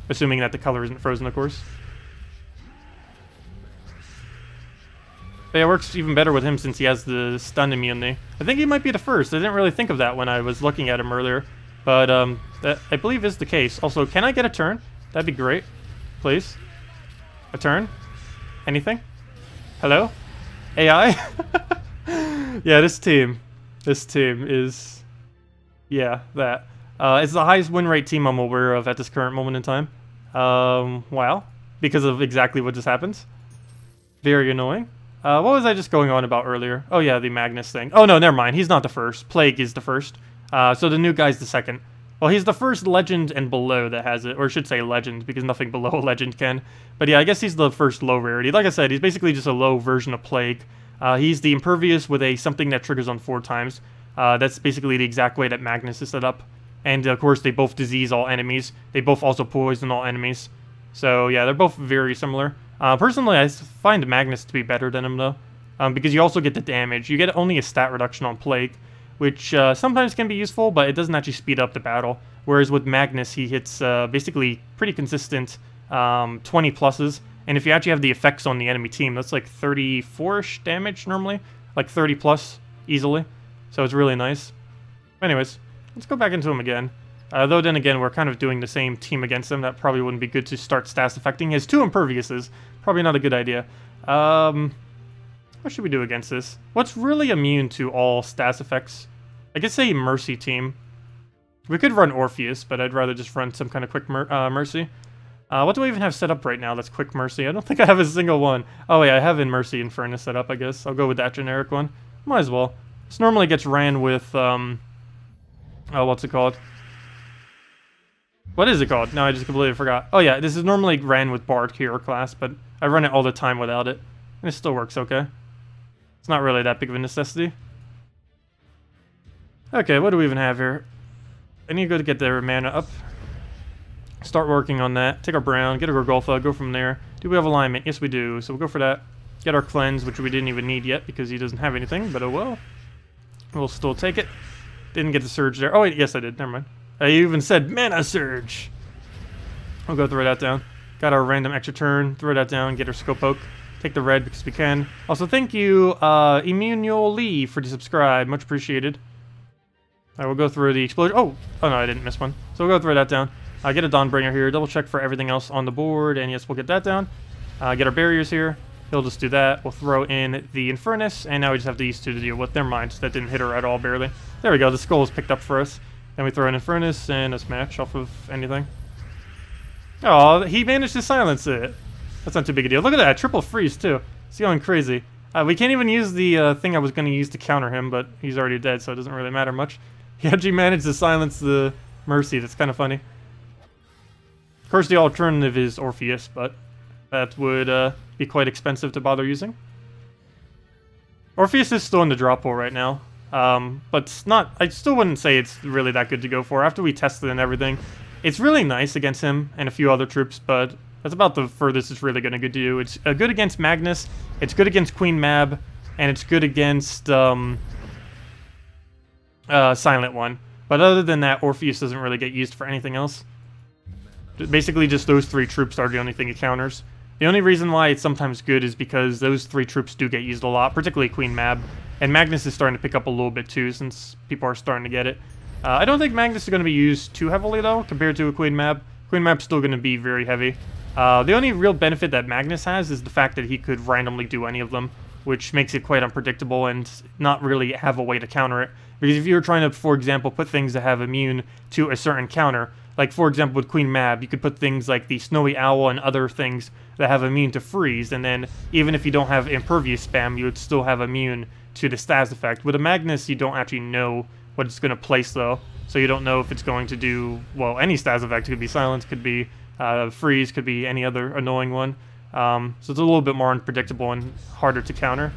Assuming that the color isn't frozen, of course. But yeah, it works even better with him since he has the stun immunity. I think he might be the first. I didn't really think of that when I was looking at him earlier. But that, I believe, is the case. Also, can I get a turn? That'd be great. Please. A turn? Anything? Hello? AI? Yeah, this team is... Yeah, that. It's the highest win rate team I'm aware of at this current moment in time. Wow. Because of exactly what just happened. Very annoying. What was I just going on about earlier? Oh yeah, the Magnus thing. Oh no, never mind. He's not the first. Plague is the first. So the new guy's the second. Well, he's the first legend and below that has it. Or I should say legend, because nothing below a legend can. But yeah, I guess he's the first low rarity. Like I said, he's basically just a low version of Plague. He's the Impervious with a something that triggers on 4x. That's basically the exact way that Magnus is set up. And of course, they both disease all enemies. They both also poison all enemies. So yeah, they're both very similar. Personally, I find Magnus to be better than him, though. Because you also get the damage. You get only a stat reduction on Plague, which sometimes can be useful, but it doesn't actually speed up the battle. Whereas with Magnus, he hits basically pretty consistent 20 pluses. And if you actually have the effects on the enemy team, that's like 34-ish damage normally. Like 30 plus easily. So it's really nice. Anyways, let's go back into him again. Though then again, we're kind of doing the same team against him. That probably wouldn't be good to start stats affecting. He has 2 Imperviouses. Probably not a good idea. What should we do against this? What's really immune to all stats effects? I guess a Mercy team. We could run Orpheus, but I'd rather just run some kind of quick Mercy. What do I even have set up right now that's quick Mercy? I don't think I have a single one. Oh yeah, I have in Mercy Infernus set up, I guess. I'll go with that generic one. Might as well. This normally gets ran with, oh, what's it called? What is it called? No, I just completely forgot. Oh yeah, this is normally ran with Bard hero class, but I run it all the time without it. And it still works okay. It's not really that big of a necessity. Okay, what do we even have here? I need to go to get their mana up. Start working on that. Take our brown, get a Gorgolfa, go from there. Do we have alignment? Yes, we do. So we'll go for that. Get our cleanse, which we didn't even need yet because he doesn't have anything, but oh well. We'll still take it. Didn't get the surge there. Oh wait, yes I did. Never mind. I even said mana surge. We'll go throw that down. Got our random extra turn. Throw that down. Get our skill poke. Take the red because we can. Also, thank you, Immunio Lee, for the subscribe. Much appreciated. I will go through the explosion. Oh no, I didn't miss one. So we'll go throw that down. Get a Dawnbringer here. Double check for everything else on the board, and yes, we'll get that down. Get our barriers here. He'll just do that. We'll throw in the Infernus, and now we just have these two to deal with. Never mind, that didn't hit her at all, barely. There we go, the skull is picked up for us. Then we throw in Infernus and a smash off of anything. Oh, he managed to silence it. That's not too big a deal. Look at that, triple freeze too. It's going crazy. We can't even use the thing I was going to use to counter him, but he's already dead, so it doesn't really matter much. He actually managed to silence the Mercy. That's kind of funny. Of course, the alternative is Orpheus, but that would be quite expensive to bother using. Orpheus is still in the drop pool right now, but it's not. I still wouldn't say it's really that good to go for. After we tested and everything, it's really nice against him and a few other troops, but that's about the furthest it's really going to do. It's good against Magnus, it's good against Queen Mab, and it's good against Silent One. But other than that, Orpheus doesn't really get used for anything else. Basically, just those three troops are the only thing it counters. The only reason why it's sometimes good is because those three troops do get used a lot, particularly Queen Mab. And Magnus is starting to pick up a little bit too, since people are starting to get it. I don't think Magnus is going to be used too heavily, though, compared to a Queen Mab. Queen Mab's still going to be very heavy. The only real benefit that Magnus has is the fact that he could randomly do any of them, which makes it quite unpredictable and not really have a way to counter it. Because if you were trying to, for example, put things that have immune to a certain counter, like for example with Queen Mab, you could put things like the Snowy Owl and other things that have immune to freeze, and then even if you don't have impervious spam, you would still have immune to the Stas effect. With a Magnus, you don't actually know what it's going to place though, so you don't know if it's going to do, well, any Stas effect. It could be silence, could be freeze, could be any other annoying one. So it's a little bit more unpredictable and harder to counter.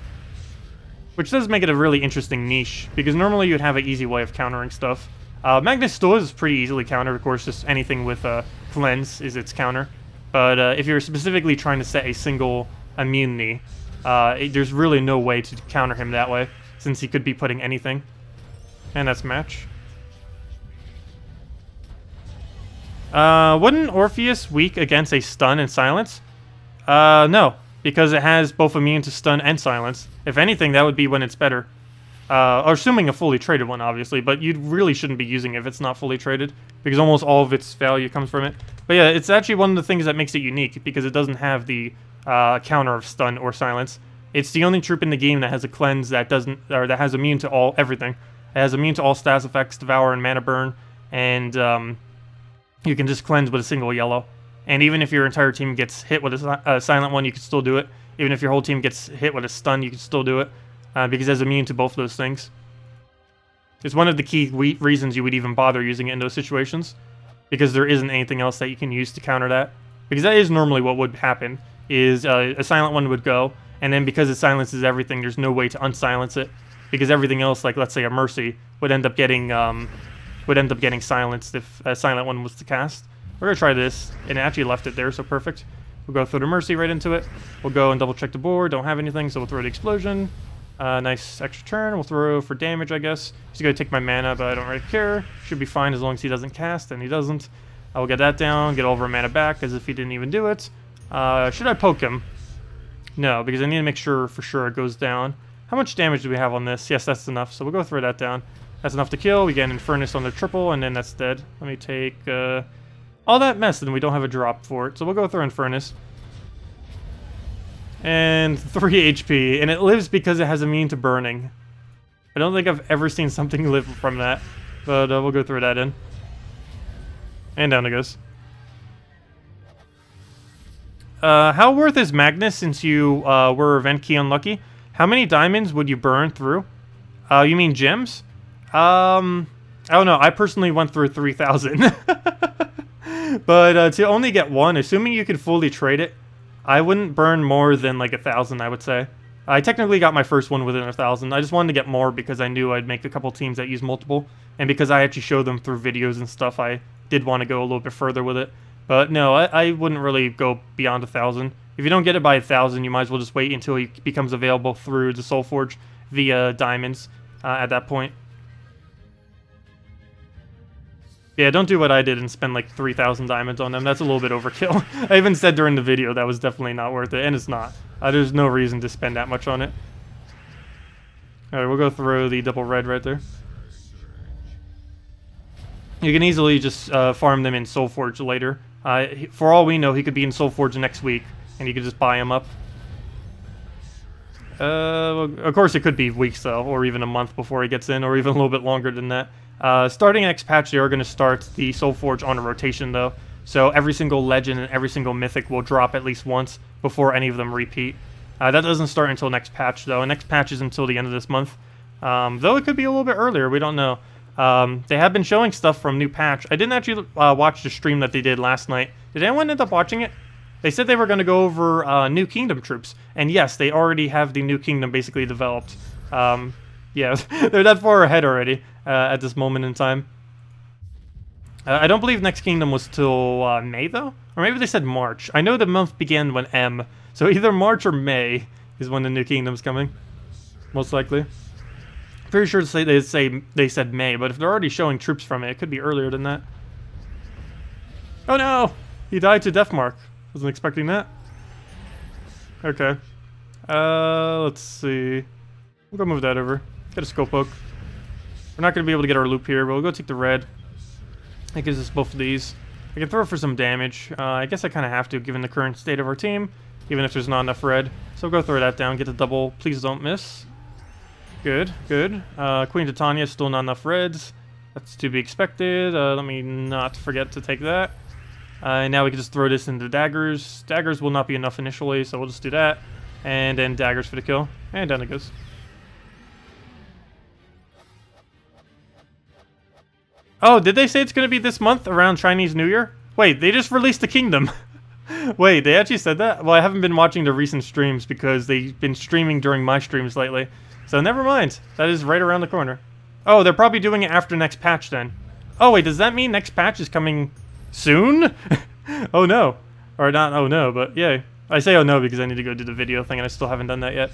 Which does make it a really interesting niche, because normally you'd have an easy way of countering stuff. Magnus still is pretty easily countered, of course, just anything with Cleanse is its counter. But if you're specifically trying to set a single immunity, there's really no way to counter him that way, since he could be putting anything. And that's match. Wouldn't Orpheus weak against a stun and silence? No, because it has both immune to stun and silence. If anything, that would be when it's better. Or assuming a fully traded one, obviously, but you really shouldn't be using it if it's not fully traded, because almost all of its value comes from it. But yeah, it's actually one of the things that makes it unique, because it doesn't have the counter of stun or silence. It's the only troop in the game that has a cleanse that doesn't, or that has immune to everything. It has immune to all stats effects, Devour and Mana Burn, and you can just cleanse with a single yellow. And even if your entire team gets hit with a silent one, you can still do it. Even if your whole team gets hit with a stun, you can still do it. Because it has immune to both those things. It's one of the key reasons you would even bother using it in those situations. Because there isn't anything else that you can use to counter that. Because that is normally what would happen, is a silent one would go, and then because it silences everything, there's no way to unsilence it. Because everything else, like let's say a Mercy, would end up getting silenced if a silent one was to cast. We're going to try this, and it actually left it there, so perfect. We'll go throw the Mercy right into it. We'll go and double check the board, don't have anything, so we'll throw the Explosion. Nice extra turn. We'll throw for damage, I guess. He's going to take my mana, but I don't really care. Should be fine as long as he doesn't cast, and he doesn't. I will get that down, get all of our mana back as if he didn't even do it. Should I poke him? No, because I need to make sure for sure it goes down. How much damage do we have on this? Yes, that's enough, so we'll go throw that down. That's enough to kill. We get an Infernus on the triple, and then that's dead. Let me take all that mess, and we don't have a drop for it, so we'll go through Infernus. And 3 HP, and it lives because it has immune to burning. I don't think I've ever seen something live from that, but we'll go through that in. And down it goes. How worth is Magnus since you were event key unlucky? How many diamonds would you burn through? You mean gems? I don't know. I personally went through 3,000. But to only get one, assuming you could fully trade it, I wouldn't burn more than like 1,000, I would say. I technically got my first one within 1,000. I just wanted to get more because I knew I'd make a couple teams that use multiple. And because I actually showed them through videos and stuff, I did want to go a little bit further with it. But no, I wouldn't really go beyond 1,000. If you don't get it by 1,000, you might as well just wait until it becomes available through the SoulForge via diamonds at that point. Yeah, don't do what I did and spend like 3,000 diamonds on them. That's a little bit overkill. I even said during the video that was definitely not worth it, and it's not. There's no reason to spend that much on it. Alright, we'll go throw the double red right there. You can easily just farm them in SoulForge later. For all we know, he could be in SoulForge next week, and you could just buy him up. Well, of course, it could be weeks, though, or even a month before he gets in, or even a little bit longer than that. Starting next patch, they are going to start the SoulForge on a rotation, though. So every single legend and every single mythic will drop at least once before any of them repeat. That doesn't start until next patch, though. And next patch is until the end of this month. Though it could be a little bit earlier, we don't know. They have been showing stuff from new patch. I didn't actually watch the stream that they did last night. Did anyone end up watching it? They said they were going to go over new kingdom troops. And yes, they already have the new kingdom basically developed. Yeah, they're that far ahead already at this moment in time. I don't believe next kingdom was till May, though? Or maybe they said March. I know the month began when M. So either March or May is when the new kingdom's coming. Most likely. Pretty sure they said May, but if they're already showing troops from it, it could be earlier than that. Oh no! He died to Deathmark. Wasn't expecting that. Okay. Let's see. We'll go move that over. Get a scope poke. We're not going to be able to get our loop here, but we'll go take the red. It gives us both of these. I can throw it for some damage. I guess I kind of have to, given the current state of our team, even if there's not enough red. So we'll go throw that down, get the double. Please don't miss. Good, good. Queen Titania, still not enough reds. That's to be expected. Let me not forget to take that. And now we can just throw this into daggers. Daggers will not be enough initially, so we'll just do that. And then daggers for the kill. And down it goes. Oh, did they say it's going to be this month around Chinese New Year? Wait, they just released the kingdom. Wait, they actually said that? Well, I haven't been watching the recent streams because they've been streaming during my streams lately. So never mind. That is right around the corner. Oh, they're probably doing it after next patch then. Oh, wait, does that mean next patch is coming soon? Oh, no. Or not, oh, no, but yeah. I say oh, no because I need to go do the video thing and I still haven't done that yet.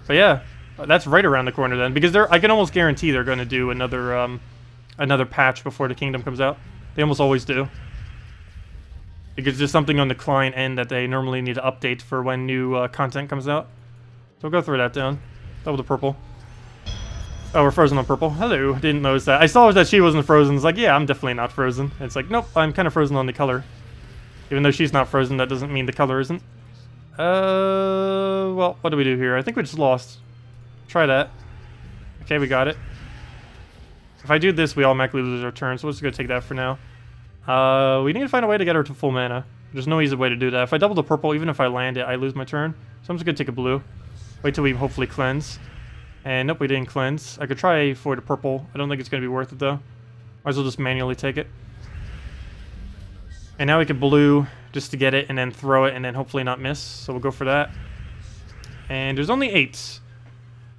But yeah. That's right around the corner then, because I can almost guarantee they're going to do another patch before the kingdom comes out. They almost always do. Because there's something on the client end that they normally need to update for when new content comes out. So we'll go through that down. Double the purple. Oh, we're frozen on purple. Hello, didn't notice that. I saw that she wasn't frozen. It's like, yeah, I'm definitely not frozen. And it's like, nope, I'm kind of frozen on the color. Even though she's not frozen, that doesn't mean the color isn't. Well, what do we do here? I think we just lost. Try that. Okay, we got it. If I do this, we automatically lose our turn, so let's go take that for now. We need to find a way to get her to full mana. There's no easy way to do that. If I double the purple, even if I land it, I lose my turn. So I'm just gonna take a blue. Wait till we hopefully cleanse. And nope, we didn't cleanse. I could try for the purple. I don't think it's gonna be worth it though. Might as well just manually take it. And now we can blue just to get it and then throw it and then hopefully not miss. So we'll go for that. And there's only 8.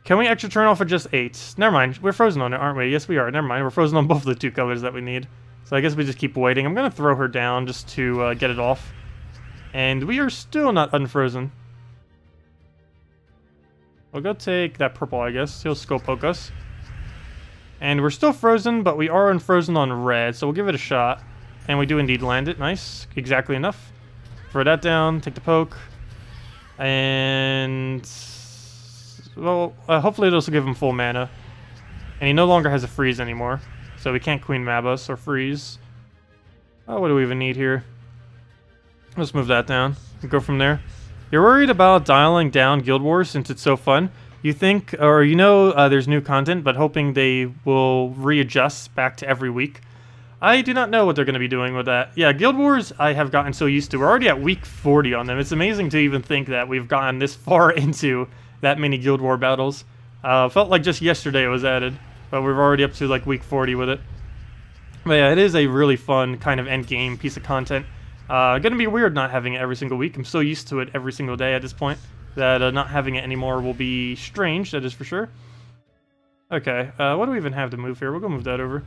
Can we extra turn off of just 8? Never mind. We're frozen on it, aren't we? Yes, we are. Never mind. We're frozen on both of the 2 colors that we need. So I guess we just keep waiting. I'm going to throw her down just to get it off. And we are still not unfrozen. We'll go take that purple, I guess. He'll scope poke us. And we're still frozen, but we are unfrozen on red. So we'll give it a shot. And we do indeed land it. Nice. Exactly enough. Throw that down. Take the poke. And... well, hopefully it'll also give him full mana. And he no longer has a freeze anymore. So we can't Queen Mab us or freeze. Oh, what do we even need here? Let's move that down and go from there. You're worried about dialing down Guild Wars since it's so fun? You think, or you know there's new content, but hoping they will readjust back to every week. I do not know what they're going to be doing with that. Yeah, Guild Wars I have gotten so used to. We're already at week 40 on them. It's amazing to even think that we've gotten this far into that many Guild War battles. Felt like just yesterday it was added, but we're already up to like week 40 with it. But yeah, it is a really fun kind of end game piece of content. Gonna be weird not having it every single week. I'm so used to it every single day at this point that not having it anymore will be strange, that is for sure. Okay, what do we even have to move here? We'll go move that over.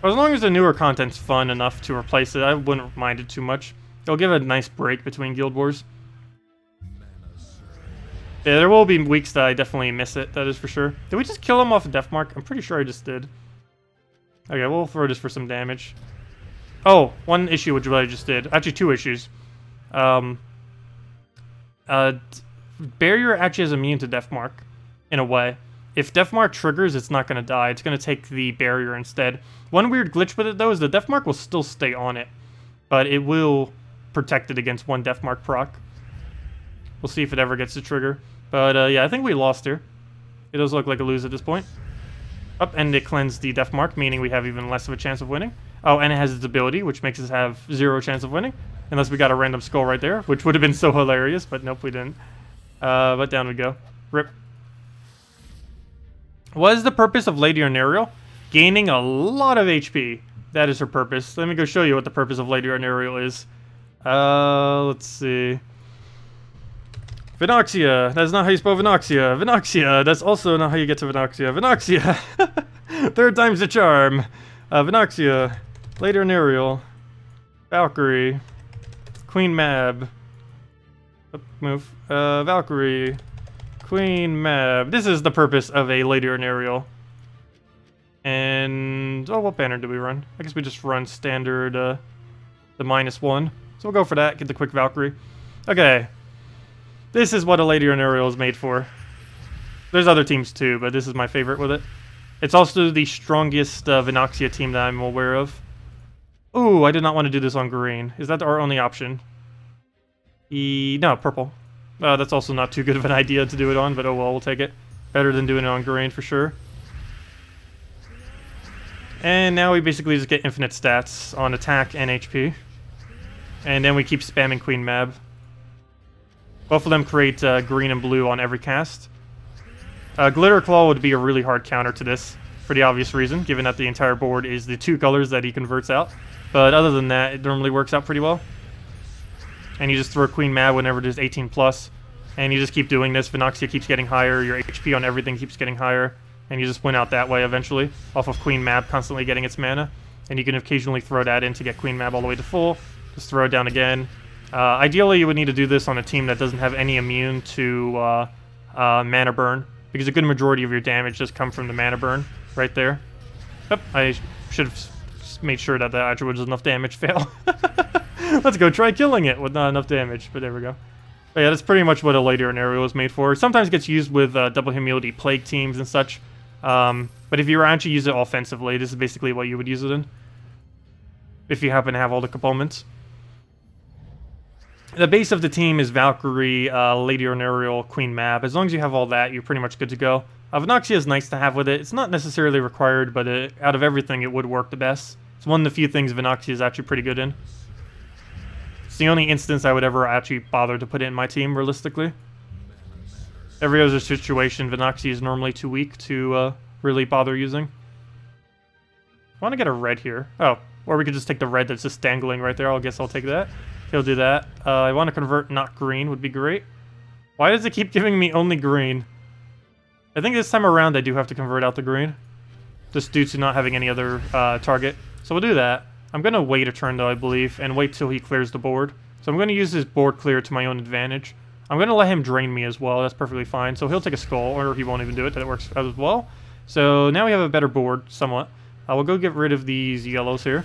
As long as the newer content's fun enough to replace it, I wouldn't mind it too much. It'll give a nice break between Guild Wars. Yeah, there will be weeks that I definitely miss it, that is for sure. Did we just kill him off a death mark? I'm pretty sure I just did. Okay, we'll throw this for some damage. Oh, one issue which I just did. Actually, two issues. Barrier actually is immune to death mark, in a way. If death mark triggers, it's not going to die. It's going to take the barrier instead. One weird glitch with it, though, is the death mark will still stay on it. But it will protect it against one death mark proc. We'll see if it ever gets to trigger. But yeah, I think we lost here. It does look like a lose at this point. Up, and it cleansed the death mark, meaning we have even less of a chance of winning. Oh, and it has its ability, which makes us have 0 chance of winning. Unless we got a random skull right there, which would have been so hilarious, but nope, we didn't. But down we go. Rip. What is the purpose of Lady Arnariel? Gaining a lot of HP. That is her purpose. Let me go show you what the purpose of Lady Arnariel is. Let's see. Vinoxia. That's not how you spell Vinoxia. Vinoxia. That's also not how you get to Vinoxia. Vinoxia. Third time's the charm. Vinoxia. Lady Arnariel. Valkyrie. Queen Mab. Move. Valkyrie. Queen Mab. This is the purpose of a Lady Arnariel. And... oh, what banner do we run? I guess we just run standard, the -1. So we'll go for that. Get the quick Valkyrie. Okay. This is what a Lady Arnariel is made for. There's other teams too, but this is my favorite with it. It's also the strongest Vinoxia team that I'm aware of. Ooh, I did not want to do this on green. Is that our only option? No, purple. That's also not too good of an idea to do it on, but oh well, we'll take it. Better than doing it on green for sure. And now we basically just get infinite stats on attack and HP. And then we keep spamming Queen Mab. Both of them create green and blue on every cast. Glitter Claw would be a really hard counter to this, for the obvious reason, given that the entire board is the 2 colors that he converts out. But other than that, it normally works out pretty well. And you just throw Queen Mab whenever it is 18+, and you just keep doing this. Vinoxia keeps getting higher, your HP on everything keeps getting higher, and you just win out that way eventually, off of Queen Mab constantly getting its mana. And you can occasionally throw that in to get Queen Mab all the way to full, just throw it down again. Ideally, you would need to do this on a team that doesn't have any immune to mana burn, because a good majority of your damage does come from the mana burn right there. Yep, I should have made sure that the attribute was enough damage. Fail. Let's go try killing it with not enough damage, but there we go. But yeah, that's pretty much what a Lady Arnariel is made for. It sometimes gets used with double humility plague teams and such, but if you actually use it offensively, this is basically what you would use it in, if you happen to have all the components. The base of the team is Valkyrie, Lady Arnariel, Queen Mab. As long as you have all that, you're pretty much good to go. Vinoxia is nice to have with it. It's not necessarily required, but out of everything, it would work the best. It's one of the few things Vinoxia is actually pretty good in. It's the only instance I would ever actually bother to put it in my team, realistically. Every other situation, Vinoxia is normally too weak to really bother using. I want to get a red here. Oh, or we could just take the red that's just dangling right there. I guess I'll take that. He'll do that. I want to convert not green would be great. Why does it keep giving me only green? I think this time around I do have to convert out the green, just due to not having any other target. So we'll do that. I'm going to wait a turn though, I believe, and wait till he clears the board. So I'm going to use his board clear to my own advantage. I'm going to let him drain me as well. That's perfectly fine. So he'll take a skull, or he won't even do it. That works as well. So now we have a better board, somewhat. We'll go get rid of these yellows here.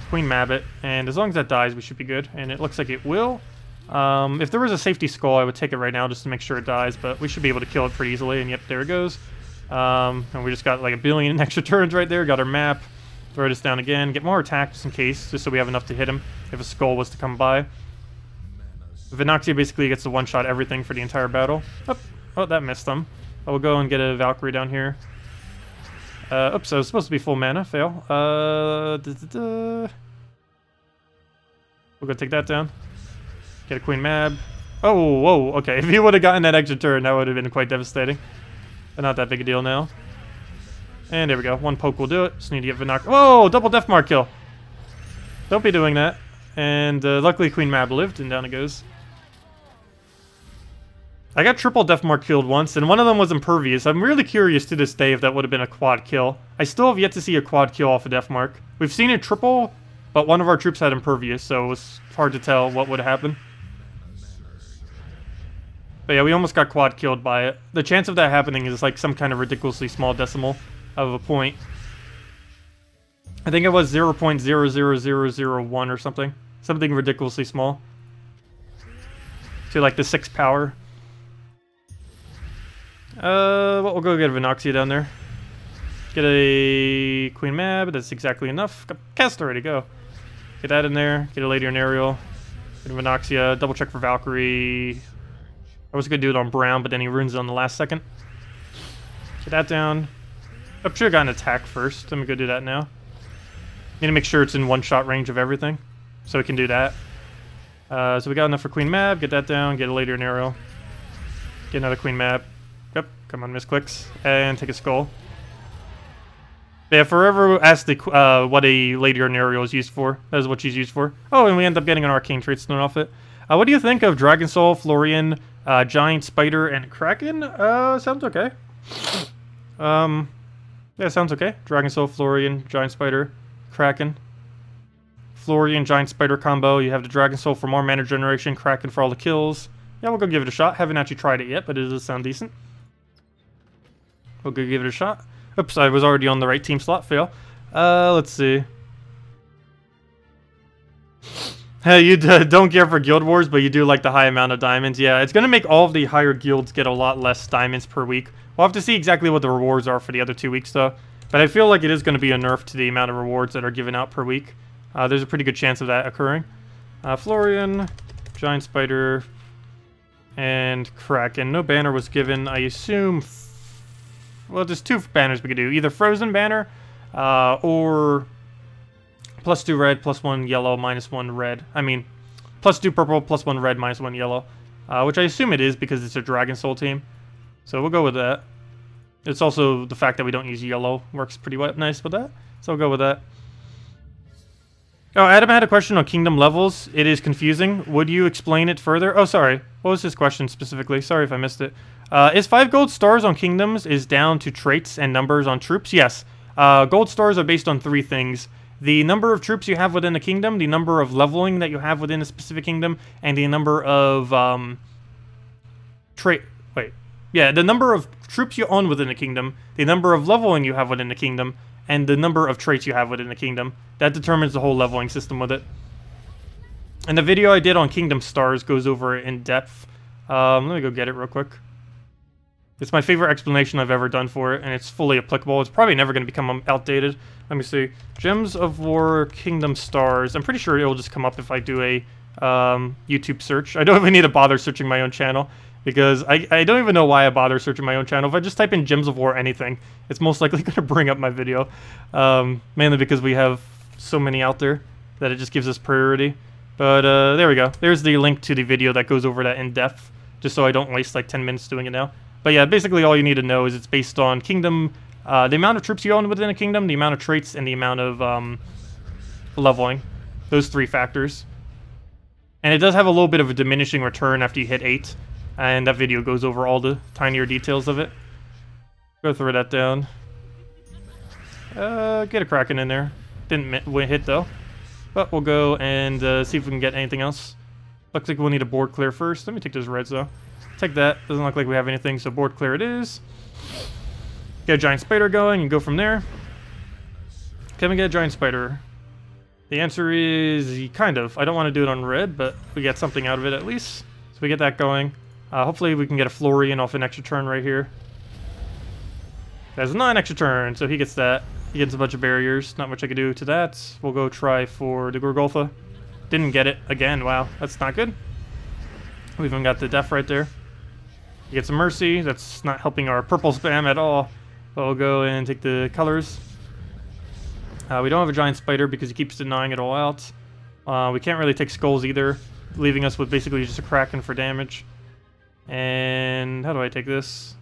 Queen Mab it, and as long as that dies, we should be good. And it looks like it will. If there was a safety skull, I would take it right now just to make sure it dies, but we should be able to kill it pretty easily, and yep, there it goes. And we just got like a billion extra turns right there, got our map. Throw this down again, get more attack just in case, just so we have enough to hit him if a skull was to come by. Vinoxia basically gets to one-shot everything for the entire battle. Oh, that missed them. I will go and get a Valkyrie down here. Oops, I was supposed to be full mana. Fail. We'll go take that down. Get a Queen Mab. Oh, whoa, okay. If he would have gotten that extra turn, that would have been quite devastating. but not that big a deal now. And there we go. One poke will do it. Just need to get Vinox. Whoa! Double Death Mark kill. Don't be doing that. And luckily Queen Mab lived, and down it goes. I got triple Death Mark killed once, and one of them was Impervious. I'm really curious to this day if that would have been a quad kill. I still have yet to see a quad kill off a Death Mark. We've seen it triple, but one of our troops had Impervious, so it was hard to tell what would happen. But yeah, we almost got quad killed by it. The chance of that happening is like some kind of ridiculously small decimal of a point. I think it was 0.00001 or something. Something ridiculously small. To like the 6th power. Well, we'll go get a Vinoxia down there. Get a Queen Mab, that's exactly enough. Cast already, go. Get that in there, get a Lady and Ariel. Get a Vinoxia, double check for Valkyrie. I was gonna do it on Brown, but then he ruins it on the last second. Get that down. I should have gotten an attack first. I'm gonna go do that now. Need to make sure it's in one-shot range of everything, so we can do that. So we got enough for Queen Mab. Get that down. Get a Lady and Ariel. Get another Queen Mab. Yep. Come on, misclicks. And take a skull. Yeah, forever ask the what a Lady or an Ariel is used for. That is what she's used for. Oh, and we end up getting an Arcane Trait Stone off it. What do you think of Dragon Soul, Florian, Giant Spider, and Kraken? Sounds okay. Yeah, sounds okay. Dragon Soul, Florian, Giant Spider, Kraken. Florian, Giant Spider combo. You have the Dragon Soul for more mana generation, Kraken for all the kills. Yeah, we'll go give it a shot. Haven't actually tried it yet, but it does sound decent. We'll go give it a shot. Oops, I was already on the right team slot. Fail. Let's see. Hey, you don't care for Guild Wars, but you do like the high amount of diamonds. Yeah, it's going to make all of the higher guilds get a lot less diamonds per week. We'll have to see exactly what the rewards are for the other 2 weeks, though. But I feel like it is going to be a nerf to the amount of rewards that are given out per week. There's a pretty good chance of that occurring. Florian, Giant Spider, and Kraken. No banner was given. I assume... well, there's 2 banners we could do. Either Frozen Banner, or... +2 red, +1 yellow, -1 red. I mean, +2 purple, +1 red, -1 yellow. Which I assume it is because it's a Dragon Soul team. So we'll go with that. It's also the fact that we don't use yellow works pretty nice with that. So we'll go with that. Oh, Adam had a question on kingdom levels. It is confusing. Would you explain it further? Oh, sorry. What was his question specifically? Sorry if I missed it. Is 5 gold stars on kingdoms is down to traits and numbers on troops? Yes. Gold stars are based on 3 things. The number of troops you have within a kingdom, the number of leveling that you have within a specific kingdom, and the number of the number of troops you own within a kingdom, the number of leveling you have within the kingdom, and the number of traits you have within the kingdom. That determines the whole leveling system with it. And the video I did on Kingdom Stars goes over it in depth. Let me go get it real quick. It's my favorite explanation I've ever done for it, and it's fully applicable. It's probably never going to become outdated. Let me see. Gems of War, Kingdom Stars. I'm pretty sure it'll just come up if I do a YouTube search. I don't even need to bother searching my own channel, because I don't even know why I bother searching my own channel. If I just type in Gems of War anything, it's most likely going to bring up my video. Mainly because we have so many out there that it just gives us priority. But there we go. There's the link to the video that goes over that in depth, just so I don't waste like 10 minutes doing it now. But yeah, basically all you need to know is it's based on kingdom, the amount of troops you own within a kingdom, the amount of traits, and the amount of leveling. Those 3 factors. And it does have a little bit of a diminishing return after you hit 8. And that video goes over all the tinier details of it. Go throw that down. Get a Kraken in there. Didn't hit though. But we'll go and see if we can get anything else. Looks like we'll need a board clear first. Let me take those reds though. Take that. Doesn't look like we have anything, so board clear it is. Get a Giant Spider going and go from there. Can we get a Giant Spider? The answer is kind of. I don't want to do it on red, but we get something out of it at least. So we get that going. Hopefully we can get a Florian off an extra turn right here. That's not an extra turn, so he gets that. He gets a bunch of barriers. Not much I can do to that. We'll go try for the Gorgolfa. Didn't get it again. Wow, that's not good. We even got the Def right there. He gets a Mercy. That's not helping our purple spam at all. But we'll go and take the colors. We don't have a Giant Spider because he keeps denying it all out. We can't really take Skulls either, leaving us with basically just a Kraken for damage. And how do I take this?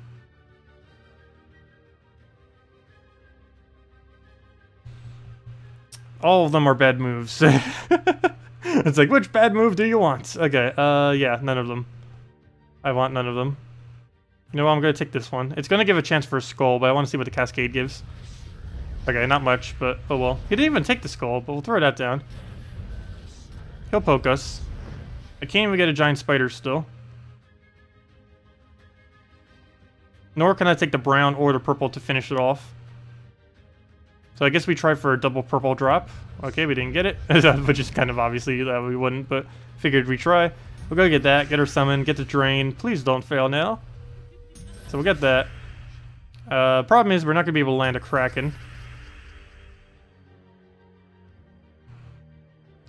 All of them are bad moves. It's like, which bad move do you want? Okay, yeah, none of them. I want none of them. You know what, I'm gonna take this one. It's gonna give a chance for a skull, but I want to see what the cascade gives. Okay, not much, but oh well. He didn't even take the skull, but we'll throw that down. He'll poke us. I can't even get a giant spider still. Nor can I take the brown or the purple to finish it off. So I guess we try for a double purple drop. Okay, we didn't get it, which is kind of obviously that we wouldn't, but figured we try. We'll go get that, get our summon, get the drain. Please don't fail now. So we'll get that. Problem is we're not going to be able to land a Kraken.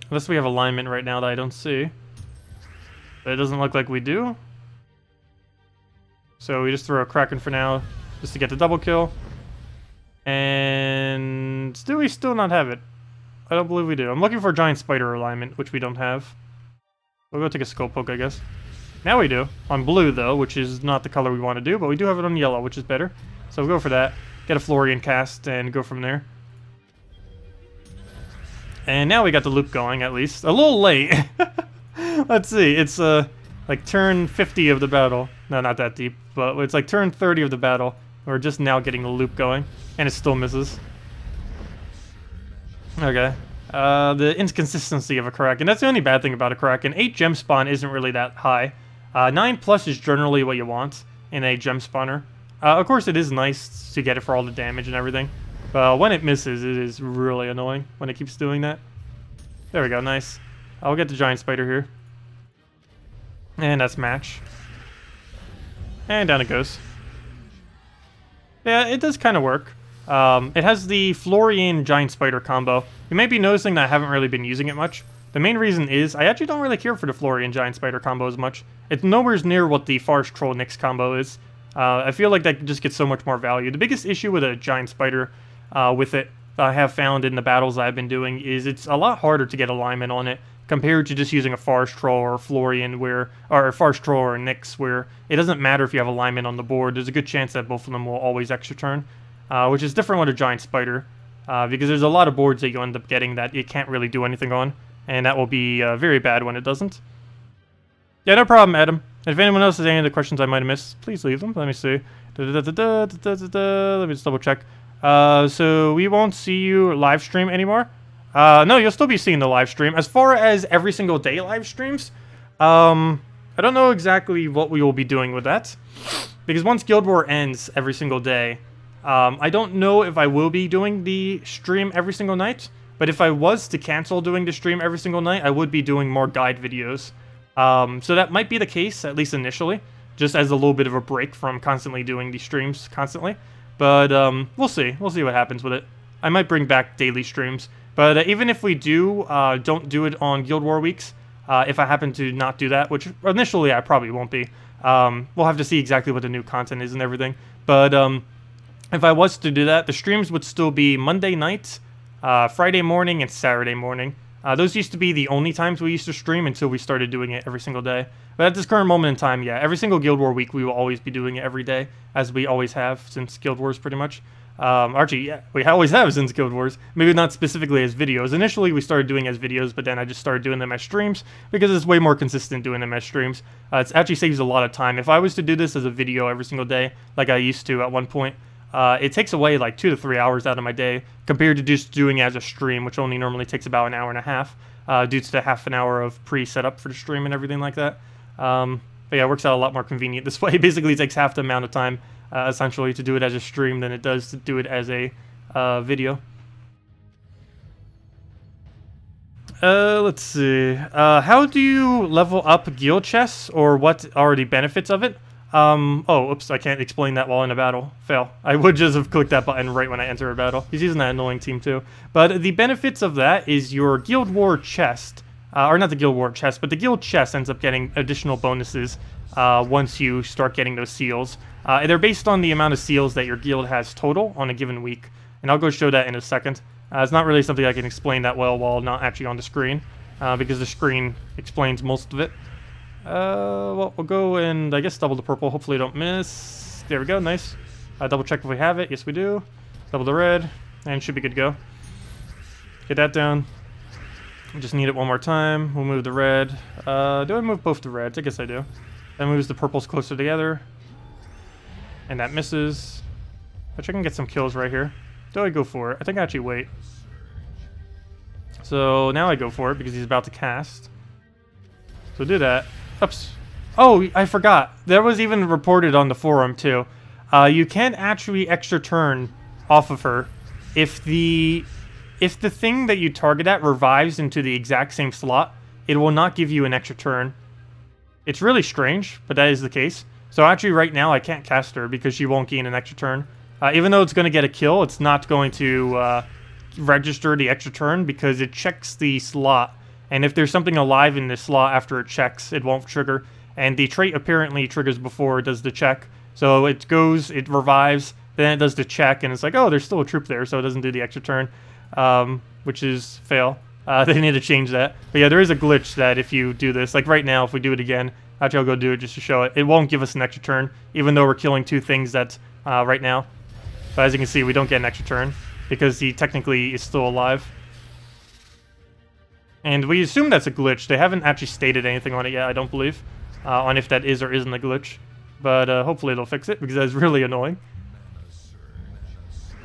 Unless we have alignment right now that I don't see. But it doesn't look like we do. So we just throw a Kraken for now, just to get the double kill. And do we still not have it? I don't believe we do. I'm looking for a giant spider alignment, which we don't have. We'll go take a skull poke, I guess. Now we do. On blue, though, which is not the color we want to do, but we do have it on yellow, which is better. So we'll go for that. Get a Florian cast and go from there. And now we got the loop going, at least. A little late. Let's see. It's like turn 50 of the battle. No, not that deep, but it's like turn 30 of the battle. We're just now getting the loop going, and it still misses. Okay. The inconsistency of a Kraken. That's the only bad thing about a Kraken. 8 gem spawn isn't really that high. 9+ is generally what you want in a gem spawner. Of course, it is nice to get it for all the damage and everything. But when it misses, it is really annoying when it keeps doing that. There we go, nice. I'll get the giant spider here. And that's match. And down it goes. Yeah, it does kind of work. It has the Florian giant spider combo. You may be noticing that I haven't really been using it much. The main reason is I actually don't really care for the Florian giant spider combo as much. It's nowhere near what the Forest Troll Nyx combo is. I feel like that just gets so much more value. The biggest issue with a giant spider with it I have found in the battles I've been doing is it's a lot harder to get alignment on it compared to just using a Forest Troll or a Florian or a Forest Troll or a Nyx, where it doesn't matter if you have alignment on the board. There's a good chance that both of them will always extra turn, which is different with a giant spider, because there's a lot of boards that you end up getting that you can't really do anything on, and that will be very bad when it doesn't. Yeah, no problem, Adam. If anyone else has any other questions I might have missed, please leave them. Let me see. Let me just double check. So we won't see you live stream anymore? No, you'll still be seeing the live stream. As far as every single day live streams, I don't know exactly what we will be doing with that. Because once Guild War ends every single day, I don't know if I will be doing the stream every single night. But if I was to cancel doing the stream every single night, I would be doing more guide videos. So that might be the case, at least initially, just as a little bit of a break from constantly doing the streams constantly. But we'll see. We'll see what happens with it. I might bring back daily streams. But even if we don't do it on Guild War weeks, if I happen to not do that, which initially I probably won't be, we'll have to see exactly what the new content is and everything. But if I was to do that, the streams would still be Monday night, Friday morning, and Saturday morning. Those used to be the only times we used to stream until we started doing it every single day. But at this current moment in time, yeah, every single Guild War week we will always be doing it every day, as we always have since Guild Wars pretty much. Archie, yeah, we always have since Guild Wars. Maybe not specifically as videos. Initially we started doing as videos, but then I just started doing them as streams, because it's way more consistent doing them as streams. It actually saves a lot of time. If I was to do this as a video every single day, like I used to at one point, it takes away like 2 to 3 hours out of my day, compared to just doing it as a stream, which only normally takes about an hour and a half, due to the half an hour of pre-setup for the stream and everything like that. But yeah, it works out a lot more convenient this way. Basically, it takes half the amount of time, essentially, to do it as a stream than it does to do it as a video. Let's see. How do you level up guild chests, or what are the benefits of it? Oh, oops, I can't explain that while in a battle. Fail. I would just have clicked that button right when I enter a battle. He's using that annoying team too. But the benefits of that is your Guild War chest, or not the Guild War chest, but the guild chest ends up getting additional bonuses once you start getting those seals. They're based on the amount of seals that your guild has total on a given week. And I'll go show that in a second. It's not really something I can explain that well while not actually on the screen, because the screen explains most of it. Well, we'll go and, I guess, double the purple. Hopefully I don't miss. There we go, nice. Double check if we have it. Yes, we do. Double the red, and should be good to go. Get that down. We just need it one more time. We'll move the red. Do I move both the reds? I guess I do. That moves the purples closer together. And that misses. But I can get some kills right here. Do I go for it? I think I actually wait. So now I go for it because he's about to cast. So do that. Oops. Oh, I forgot. That was even reported on the forum too. You can actually extra turn off of her if the thing that you target at revives into the exact same slot. It will not give you an extra turn. It's really strange, but that is the case. So actually right now I can't cast her because she won't gain an extra turn. Even though it's going to get a kill, it's not going to register the extra turn because it checks the slot. And if there's something alive in this slot after it checks, it won't trigger. And the trait apparently triggers before it does the check. So it goes, it revives, then it does the check, and it's like, oh, there's still a troop there, so it doesn't do the extra turn, which is fail. They need to change that. But yeah, there is a glitch that if you do this, like right now, if we do it again, actually I'll go do it just to show it. It won't give us an extra turn, even though we're killing two things that's right now. But as you can see, we don't get an extra turn because he technically is still alive. And we assume that's a glitch. They haven't actually stated anything on it yet, I don't believe, on if that is or isn't a glitch. But hopefully they'll fix it because that's really annoying.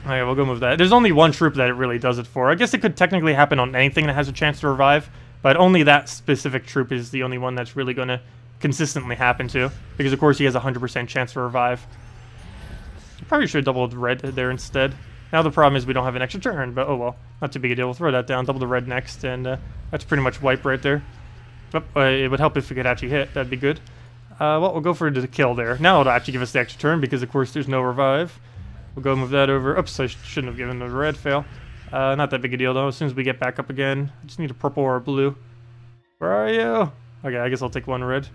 Alright, we'll go move that. There's only one troop that it really does it for. I guess it could technically happen on anything that has a chance to revive, but only that specific troop is the only one that's really going to consistently happen to, because of course he has a 100% chance to revive. Probably should have doubled red there instead. Now the problem is we don't have an extra turn, but oh well, not too big a deal. We'll throw that down, double the red next, and that's pretty much wipe right there. But it would help if we could actually hit, that'd be good. Well, we'll go for the kill there. Now it'll actually give us the extra turn because of course there's no revive. We'll go move that over. Oops, I shouldn't have given the red, fail. Not that big a deal though. As soon as we get back up again, I just need a purple or a blue. Where are you? Okay, I guess I'll take one red.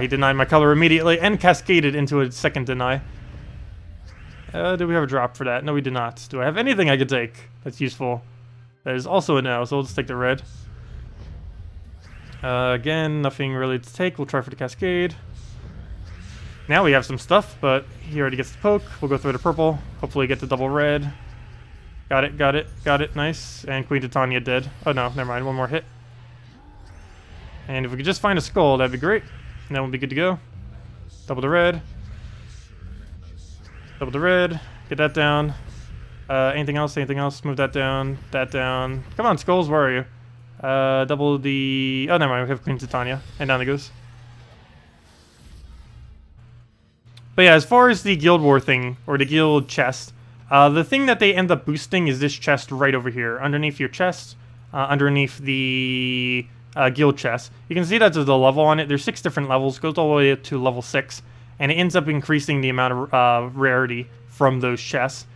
He denied my color immediately and cascaded into a second deny. Do we have a drop for that? No, we do not. Do I have anything I could take that's useful? That is also a no, so we'll just take the red. Again, nothing really to take. We'll try for the cascade. Now we have some stuff, but he already gets the poke. We'll go through the purple. Hopefully get the double red. Got it, got it, got it. Nice. And Queen Titania dead. Oh no, never mind. One more hit. And if we could just find a skull, that'd be great. And then we'll be good to go. Double the red. Double the red. Get that down. Anything else? Anything else? Move that down. That down. Come on, skulls. Where are you? Double the... Oh, never mind. We have Queen Titania. And down it goes. But yeah, as far as the Guild War thing, or the guild chest, the thing that they end up boosting is this chest right over here, underneath your chest, underneath the guild chest. You can see that there's a level on it. There's 6 different levels, goes all the way up to level 6, and it ends up increasing the amount of rarity from those chests,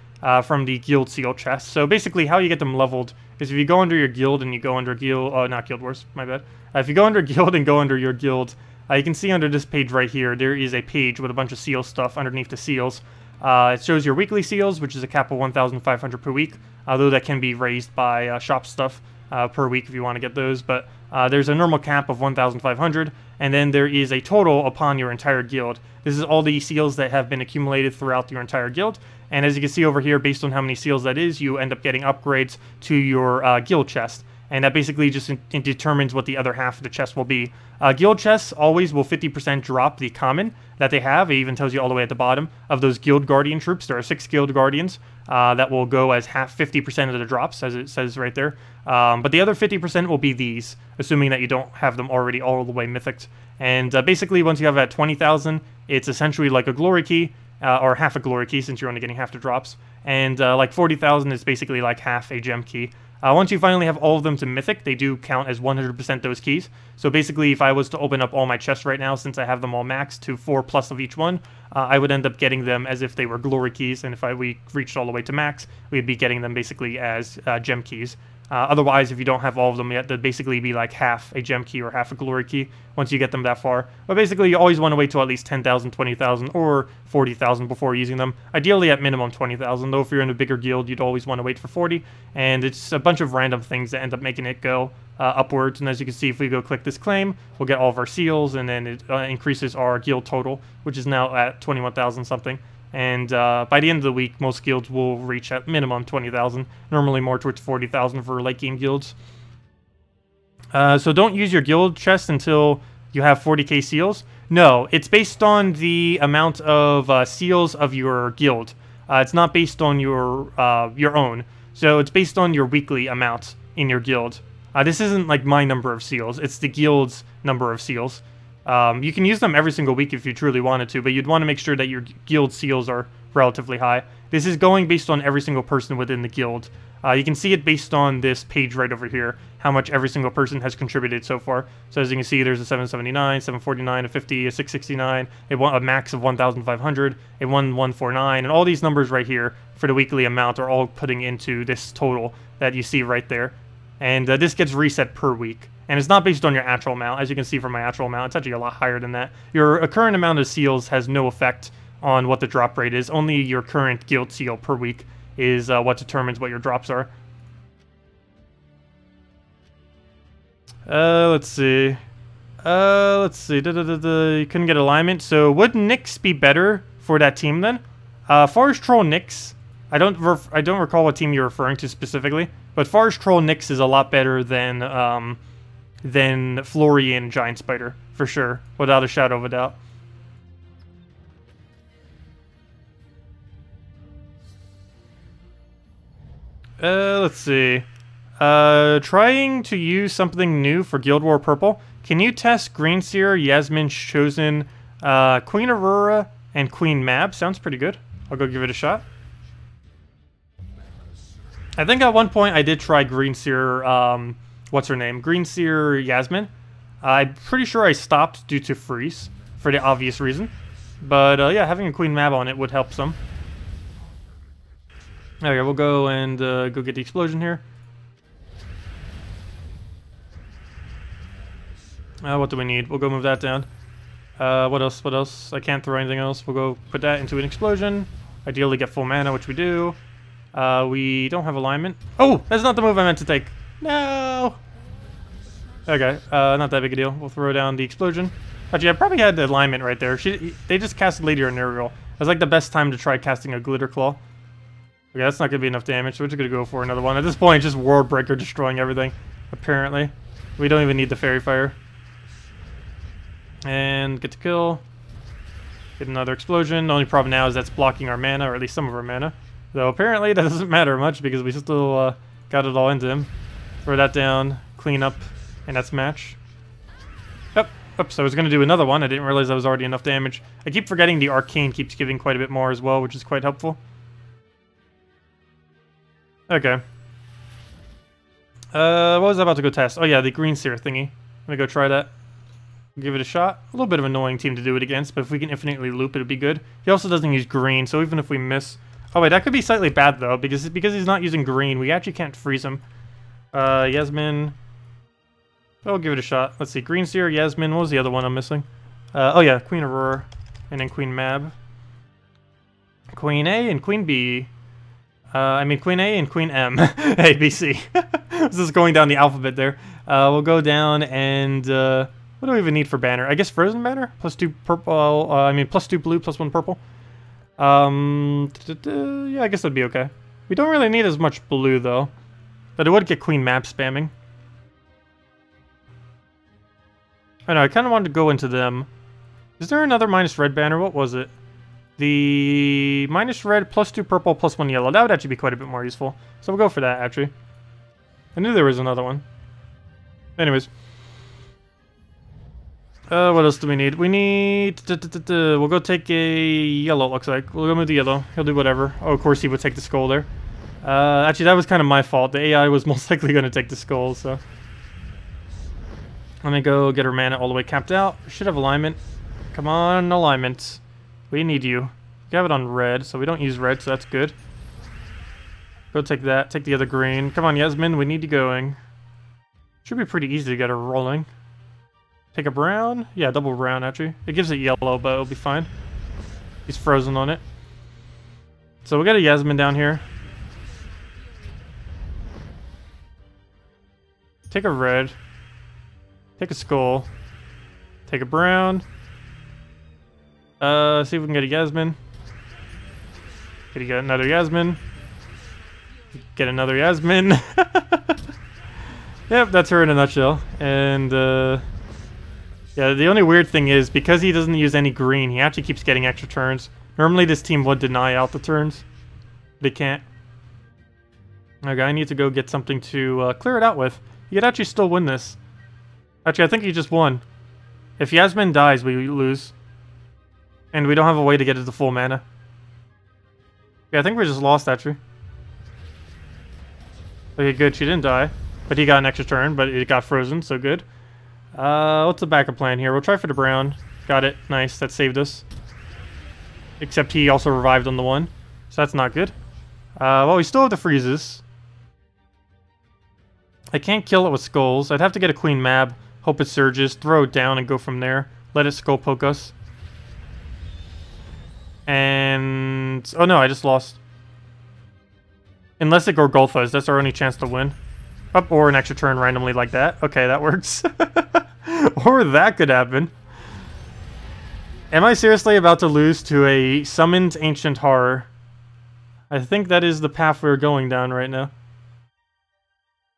from the guild seal chest. So basically, how you get them leveled is if you go under your guild and you go under guild, not Guild Wars, my bad. If you go under guild and go under your guild, you can see under this page right here, there is a page with a bunch of seal stuff underneath the seals. It shows your weekly seals, which is a cap of 1,500 per week, although that can be raised by shop stuff per week if you want to get those. But there's a normal cap of 1,500, and then there is a total upon your entire guild. This is all the seals that have been accumulated throughout your entire guild. And as you can see over here, based on how many seals that is, you end up getting upgrades to your guild chest. And that basically just determines what the other half of the chest will be. Guild chests always will 50% drop the common that they have. It even tells you all the way at the bottom of those Guild Guardian troops. There are 6 Guild Guardians that will go as half 50% of the drops, as it says right there. But the other 50% will be these, assuming that you don't have them already all the way mythicked. And basically, once you have at 20,000, it's essentially like a glory key, or half a glory key since you're only getting half the drops. And like 40,000 is basically like half a gem key. Once you finally have all of them to Mythic, they do count as 100% those keys. So basically, if I was to open up all my chests right now, since I have them all maxed to 4+ of each one, I would end up getting them as if they were glory keys, and if we reached all the way to max, we'd be getting them basically as gem keys. Otherwise, if you don't have all of them yet, they'd basically be like half a gem key or half a glory key once you get them that far. But basically, you always want to wait till at least 10,000, 20,000, or 40,000 before using them. Ideally, at minimum 20,000, though if you're in a bigger guild, you'd always want to wait for 40. And it's a bunch of random things that end up making it go upwards. And as you can see, if we go click this claim, we'll get all of our seals, and then it increases our guild total, which is now at 21,000 something. And by the end of the week, most guilds will reach at minimum 20,000, normally more towards 40,000 for late game guilds. So don't use your guild chest until you have 40k seals. No, it's based on the amount of seals of your guild. It's not based on your own. So it's based on your weekly amount in your guild. This isn't like my number of seals. It's the guild's number of seals. You can use them every single week if you truly wanted to, but you'd want to make sure that your guild seals are relatively high. This is going based on every single person within the guild. You can see it based on this page right over here, how much every single person has contributed so far. So as you can see, there's a 779, 749, a 50, a 669, a max of 1,500, a 1149, and all these numbers right here for the weekly amount are all putting into this total that you see right there. And this gets reset per week. And it's not based on your actual amount. As you can see from my actual amount, it's actually a lot higher than that. Your current amount of seals has no effect on what the drop rate is. Only your current guild seal per week is what determines what your drops are. Let's see. You couldn't get alignment. So would Nyx be better for that team then? Forest Troll Nyx. I don't recall what team you're referring to specifically, but Forest Troll Nyx is a lot better than Florian Giant Spider for sure, without a shadow of a doubt. Let's see. Trying to use something new for Guild War Purple. Can you test Green Seer, Yasmin's Chosen, Queen Aurora, and Queen Mab? Sounds pretty good. I'll go give it a shot. I think at one point I did try Green Seer, what's her name? Green Seer Yasmin. I'm pretty sure I stopped due to freeze, for the obvious reason. But yeah, having a Queen Mab on it would help some. Okay, we'll go and go get the explosion here. What do we need? We'll go move that down. What else? What else? I can't throw anything else. We'll go put that into an explosion. Ideally get full mana, which we do. We don't have alignment. Oh, that's not the move I meant to take. No! Okay, not that big a deal. We'll throw down the explosion. Actually, I probably had the alignment right there. They just casted Lady Arnerial. It was like the best time to try casting a Glitter Claw. Okay, that's not going to be enough damage, so we're just going to go for another one. At this point, it's just World Breaker destroying everything, apparently. We don't even need the Fairy Fire. And get to kill. Get another explosion. The only problem now is that's blocking our mana, or at least some of our mana. Though apparently that doesn't matter much because we still got it all into him. Throw that down, clean up, and that's match. Oops, I was going to do another one. I didn't realize that was already enough damage. I keep forgetting the Arcane keeps giving quite a bit more as well, which is quite helpful. Okay. What was I about to go test? Oh yeah, the Green Seer thingy. I'm gonna go try that. Give it a shot. A little bit of an annoying team to do it against, but if we can infinitely loop, it'd be good. He also doesn't use green, so even if we miss... Oh wait, that could be slightly bad though, because he's not using green, we actually can't freeze him. Yasmin... I'll give it a shot. Let's see, Green Seer, Yasmin, what was the other one I'm missing? Oh yeah, Queen Aurora, and then Queen Mab. Queen A and Queen B. I mean Queen A and Queen M. A, B, C. This is going down the alphabet there. We'll go down and... what do we even need for banner? I guess Frozen banner? Plus 2 purple, I mean plus 2 blue, plus 1 purple. Yeah, I guess that'd be okay. We don't really need as much blue though. But it would get Queen Mab spamming. I know, I kind of wanted to go into them. Is there another minus red banner? What was it? The minus red, plus 2 purple, plus 1 yellow. That would actually be quite a bit more useful. So we'll go for that, actually. I knew there was another one. Anyways. What else do we need? We need... We'll go take a yellow, it looks like. We'll go move the yellow. He'll do whatever. Oh, of course he would take the skull there. Actually, that was kind of my fault. The AI was most likely going to take the skull, so... Let me go get her mana all the way capped out. Should have alignment. Come on, alignment. We need you. You have it on red, so we don't use red, so that's good. Go take that. Take the other green. Come on, Yasmin, we need you going. Should be pretty easy to get her rolling. Take a brown? Yeah, double brown, actually. It gives it yellow, but it'll be fine. He's frozen on it. So we got a Yasmin down here. Take a red. Take a skull. Take a brown. See if we can get a Yasmin. Did he get another Yasmin? Get another Yasmin. Yep, that's her in a nutshell. And, yeah, the only weird thing is, because he doesn't use any green, he actually keeps getting extra turns. Normally this team would deny out the turns. They can't. Okay, I need to go get something to clear it out with. He could actually still win this. Actually, I think he just won. If Yasmin dies, we lose. And we don't have a way to get it to full mana. Yeah, I think we just lost, actually. Okay, good. She didn't die. But he got an extra turn, but it got frozen, so good. What's the backup plan here? We'll try for the brown. Got it. Nice. That saved us. Except he also revived on the one. So that's not good. Well, we still have the freezes. I can't kill it with skulls. I'd have to get a queen mab, hope it surges, throw it down, and go from there. Let it skull poke us. And... oh no, I just lost. Unless it Gorgulfas, that's our only chance to win. Up, or an extra turn randomly like that. Okay, that works. Or that could happen. Am I seriously about to lose to a summoned ancient horror? I think that is the path we're going down right now.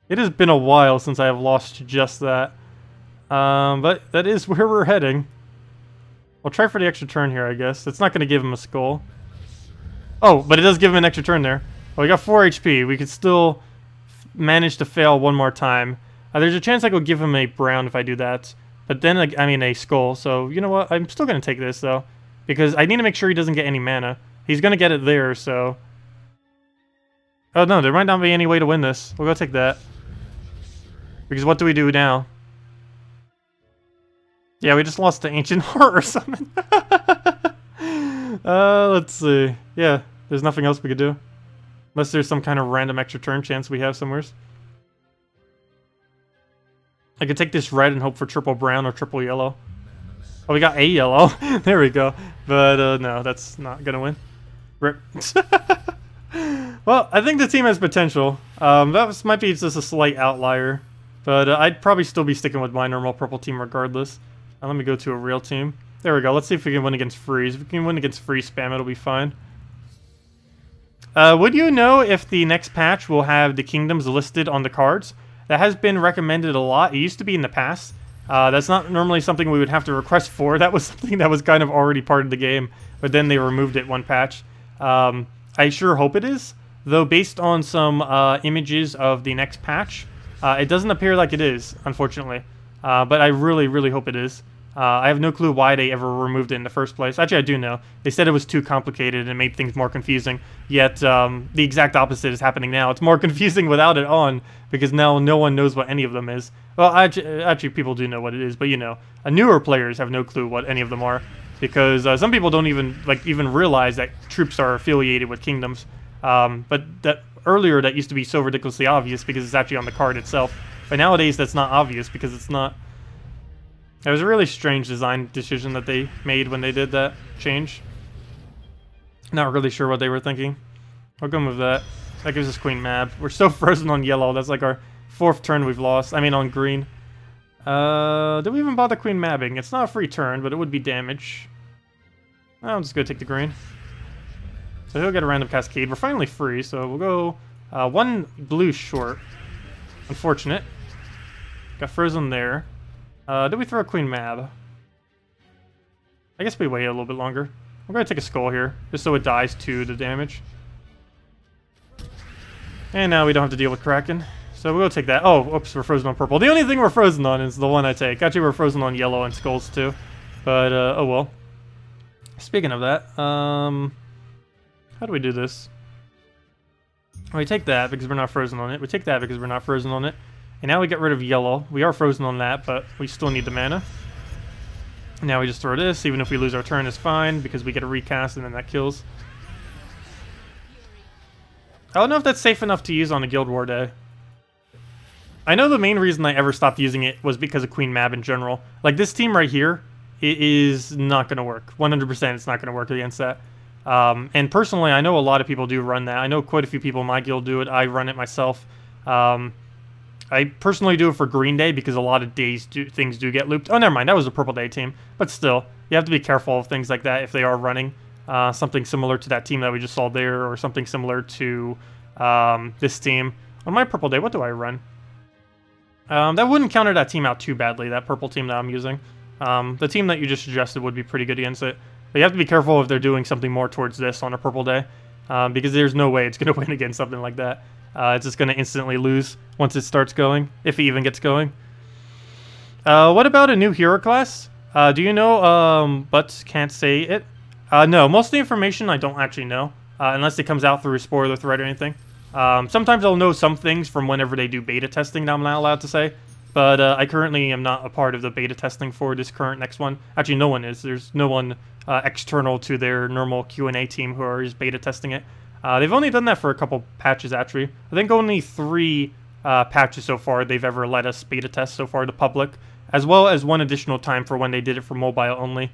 It has been a while since I have lost to just that. But that is where we're heading. We'll try for the extra turn here, I guess. It's not going to give him a skull. Oh, but it does give him an extra turn there. Well, we got 4 HP. We could still manage to fail one more time. There's a chance I could give him a brown if I do that. But then, I mean, a skull. So, you know what? I'm still going to take this, though. Because I need to make sure he doesn't get any mana. He's going to get it there, so... oh, no, there might not be any way to win this. We'll go take that. Because what do we do now? Yeah, we just lost to Ancient Horror or something. Let's see. Yeah, there's nothing else we could do. Unless there's some kind of random extra turn chance we have somewhere. I could take this red and hope for triple brown or triple yellow. Oh, we got a yellow. There we go. But, no, that's not gonna win. Rip. Well, I think the team has potential. That might be just a slight outlier. But I'd probably still be sticking with my normal purple team regardless. Let me go to a real team. There we go. Let's see if we can win against freeze. If we can win against freeze spam, it'll be fine. Would you know if the next patch will have the kingdoms listed on the cards? That has been recommended a lot. It used to be in the past. That's not normally something we would have to request for. That was something that was kind of already part of the game. But then they removed it one patch. I sure hope it is. Though based on some images of the next patch, it doesn't appear like it is, unfortunately. But I really, really hope it is. I have no clue why they ever removed it in the first place. Actually, I do know. They said it was too complicated and made things more confusing. Yet, the exact opposite is happening now. It's more confusing without it on, because now no one knows what any of them is. Well, actually people do know what it is, but you know, newer players have no clue what any of them are. Because some people don't even realize that troops are affiliated with kingdoms. But that earlier, that used to be so ridiculously obvious because it's actually on the card itself. But nowadays, that's not obvious because it's not. It was a really strange design decision that they made when they did that change. Not really sure what they were thinking. I'll go move that. That gives us Queen Mab. We're so frozen on yellow. That's like our 4th turn we've lost. I mean, on green. Do we even bother Queen Mabbing? It's not a free turn, but it would be damage. I'm just going to take the green. So he'll get a random Cascade. We're finally free, so we'll go 1 blue short. Unfortunate. Got frozen there. Did we throw a Queen Mab? I guess we wait a little bit longer. I'm going to take a skull here, just so it dies to the damage. And now we don't have to deal with Kraken. So we'll take that. Oh, oops, we're frozen on purple. The only thing we're frozen on is the one I take. Actually, we're frozen on yellow and skulls too. But, oh well. Speaking of that, how do we do this? We take that because we're not frozen on it. We take that because we're not frozen on it. And now we get rid of yellow. We are frozen on that, but we still need the mana. Now we just throw this. Even if we lose our turn, it's fine because we get a recast and then that kills. I don't know if that's safe enough to use on a Guild War day. I know the main reason I ever stopped using it was because of Queen Mab in general. Like this team right here, it is not going to work. 100% it's not going to work against that. And personally, I know a lot of people do run that. I know quite a few people in my guild do it. I run it myself. I personally do it for Green Day because a lot of days things do get looped. Oh, never mind. That was a Purple Day team. But still, you have to be careful of things like that if they are running. something similar to that team that we just saw there, or something similar to this team. On my purple day, what do I run? That wouldn't counter that team out too badly, that purple team that I'm using. The team that you just suggested would be pretty good against it. But you have to be careful if they're doing something more towards this on a purple day, because there's no way it's going to win against something like that. It's just going to instantly lose once it starts going, if it even gets going. What about a new hero class? Do you know, but can't say it? No, most of the information I don't actually know, unless it comes out through a spoiler thread or anything. Sometimes I'll know some things from whenever they do beta testing that I'm not allowed to say, but I currently am not a part of the beta testing for this current next one. Actually, no one is. There's no one external to their normal Q&A team who is beta testing it. They've only done that for a couple patches, actually. I think only 3 patches so far they've ever let us beta test so far to public, as well as 1 additional time for when they did it for mobile only,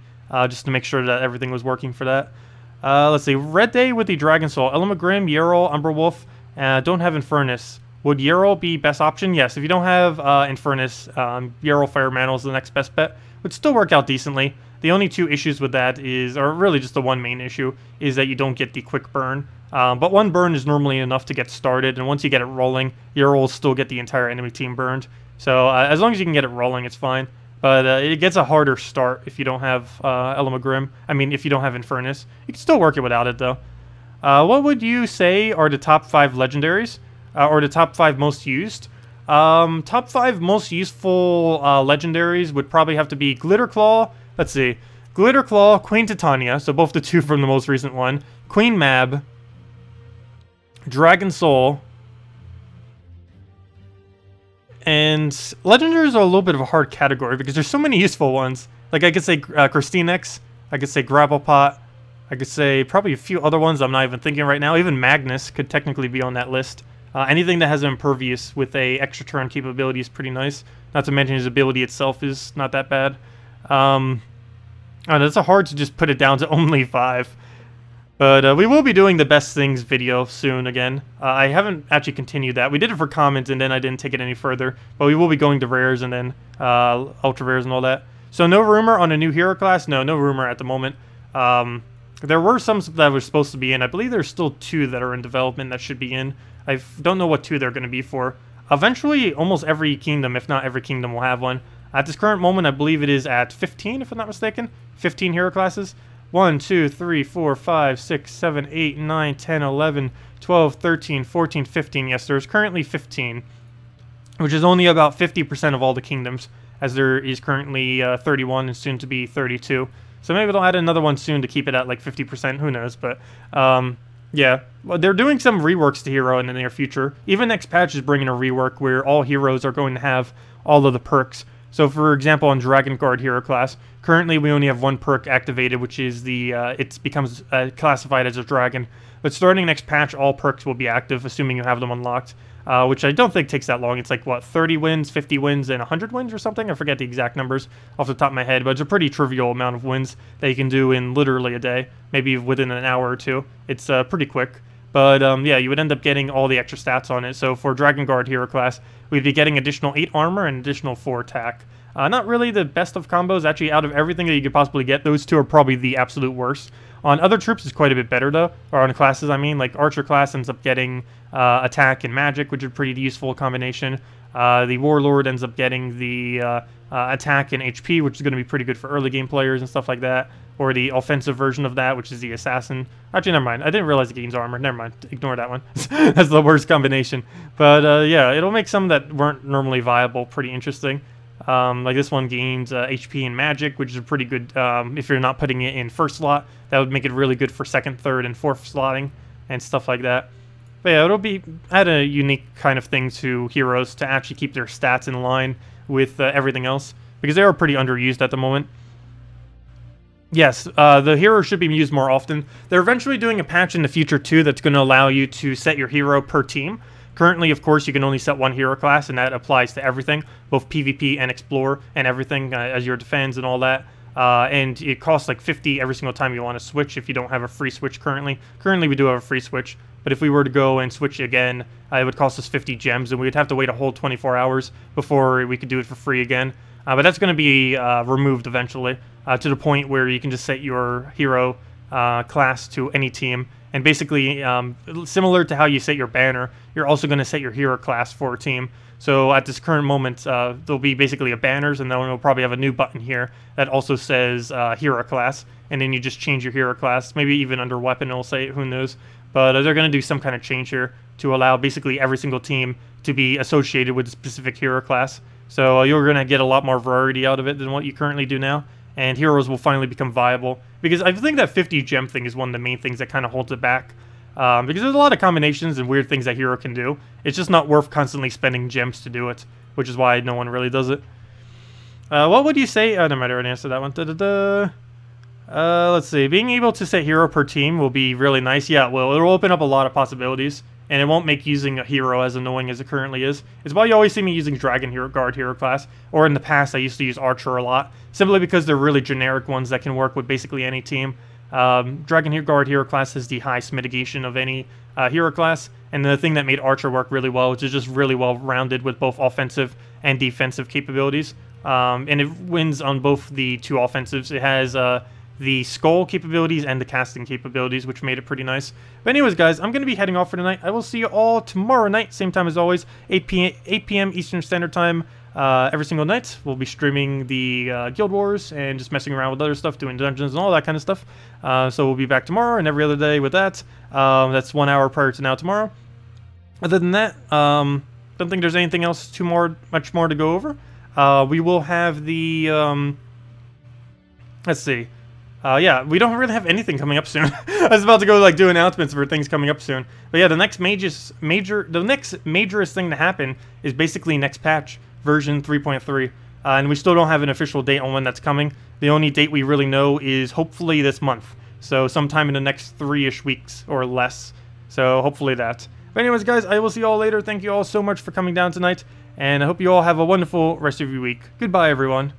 just to make sure that everything was working for that. Let's see, Red Day with the Dragon Soul, Elamagrim, Yerl, Umberwolf, don't have Infernus. Would Yerl be best option? Yes, if you don't have Infernus, Yerl Fire Mantle is the next best bet. Would still work out decently. The only 2 issues with that is, or really just the one main issue, is that you don't get the quick burn. But 1 burn is normally enough to get started, and once you get it rolling, Yerl will still get the entire enemy team burned. So as long as you can get it rolling, it's fine. But it gets a harder start if you don't have Elamagrim. I mean, if you don't have Infernus. You can still work it without it, though. What would you say are the top 5 legendaries? Or the top 5 most used? Top 5 most useful legendaries would probably have to be Glitterclaw. Let's see. Glitterclaw, Queen Titania, so both the 2 from the most recent one. Queen Mab. Dragon Soul. And legendaries are a little bit of a hard category because there's so many useful ones. Like I could say Christinex, I could say Grapplepot, I could say probably a few other ones I'm not even thinking right now. Even Magnus could technically be on that list. Anything that has Impervious with a extra turn capability is pretty nice. Not to mention his ability itself is not that bad. It's hard to just put it down to only 5. But we will be doing the best things video soon again. I haven't actually continued that. We did it for comments and then I didn't take it any further. But we will be going to rares and then ultra rares and all that. So no rumor on a new hero class? No rumor at the moment. There were some that were supposed to be in. I believe there's still 2 that are in development that should be in. I don't know what 2 they're going to be for. Eventually, almost every kingdom, if not every kingdom, will have one. At this current moment, I believe it is at 15, if I'm not mistaken. 15 hero classes. 1, 2, 3, 4, 5, 6, 7, 8, 9, 10, 11, 12, 13, 14, 15. Yes, there's currently 15, which is only about 50% of all the kingdoms, as there is currently 31 and soon to be 32. So maybe they'll add another one soon to keep it at like 50%, who knows, but yeah. Well, they're doing some reworks to Hero in the near future. Even next patch is bringing a rework where all heroes are going to have all of the perks. So for example, on Dragon Guard hero class, currently we only have 1 perk activated, which is the, it becomes classified as a dragon. But starting next patch, all perks will be active, assuming you have them unlocked. Which I don't think takes that long. It's like, what, 30 wins, 50 wins, and 100 wins or something? I forget the exact numbers off the top of my head, but it's a pretty trivial amount of wins that you can do in literally a day, maybe within an hour or 2. It's pretty quick. But yeah, you would end up getting all the extra stats on it. So for Dragon Guard hero class, we'd be getting additional 8 armor and additional 4 attack. Not really the best of combos. Actually, out of everything that you could possibly get, those 2 are probably the absolute worst. On other troops, it's quite a bit better, though. Or on classes, I mean. Like, Archer class ends up getting attack and magic, which is a pretty useful combination. The Warlord ends up getting the attack and HP, which is going to be pretty good for early game players and stuff like that. Or the offensive version of that, which is the Assassin. Actually, never mind. I didn't realize it gains armor. Never mind. Ignore that one. That's the worst combination. But yeah, it'll make some that weren't normally viable pretty interesting. Like this one gains HP and magic, which is pretty good if you're not putting it in first slot. That would make it really good for second, third, and fourth slotting and stuff like that. But yeah, it'll be add a unique kind of thing to heroes to actually keep their stats in line with everything else, because they are pretty underused at the moment. Yes, the hero should be used more often. They're eventually doing a patch in the future too that's going to allow you to set your hero per team. Currently, of course, you can only set 1 hero class, and that applies to everything, both PvP and Explore and everything as your defense and all that. And it costs like 50 every single time you want to switch if you don't have a free switch currently. Currently, we do have a free switch, but if we were to go and switch again, it would cost us 50 gems, and we would have to wait a whole 24 hours before we could do it for free again. But that's going to be removed eventually, to the point where you can just set your hero class to any team. And basically, similar to how you set your banner, you're also going to set your hero class for a team. So at this current moment, there'll be basically a banners, and then we'll probably have a new button here that also says hero class. And then you just change your hero class. Maybe even under weapon it'll say it, who knows. But they're going to do some kind of change here to allow basically every single team to be associated with a specific hero class. So you're going to get a lot more variety out of it than what you currently do now. And heroes will finally become viable. Because I think that 50 gem thing is one of the main things that kind of holds it back. Because there's a lot of combinations and weird things that hero can do. It's just not worth constantly spending gems to do it. Which is why no one really does it. What would you say? Oh, no matter, I already answered that one. Let's see. Being able to set hero per team will be really nice. Yeah, well, it'll open up a lot of possibilities. And it won't make using a hero as annoying as it currently is. It's why you always see me using Dragon Guard hero class. Or in the past, I used to use Archer a lot. Simply because they're really generic ones that can work with basically any team. Dragon Guard hero class has the highest mitigation of any hero class. And the thing that made Archer work really well, which is just really well rounded with both offensive and defensive capabilities. And it wins on both the two offensives. It has the skull capabilities and the casting capabilities, which made it pretty nice. But anyways, guys, I'm going to be heading off for tonight. I will see you all tomorrow night, same time as always, 8 p.m. Eastern Standard Time. Every single night, we'll be streaming the Guild Wars and just messing around with other stuff, doing dungeons and all that kind of stuff. So we'll be back tomorrow and every other day with that. That's 1 hour prior to now tomorrow. Other than that, don't think there's anything else much more to go over. We will have the... let's see. Yeah, we don't really have anything coming up soon. I was about to go like do announcements for things coming up soon. But yeah, the next majorest thing to happen is basically next patch, version 3.3. And we still don't have an official date on when that's coming. The only date we really know is hopefully this month. So sometime in the next 3-ish weeks or less. So hopefully that. But anyways, guys, I will see you all later. Thank you all so much for coming down tonight. And I hope you all have a wonderful rest of your week. Goodbye, everyone.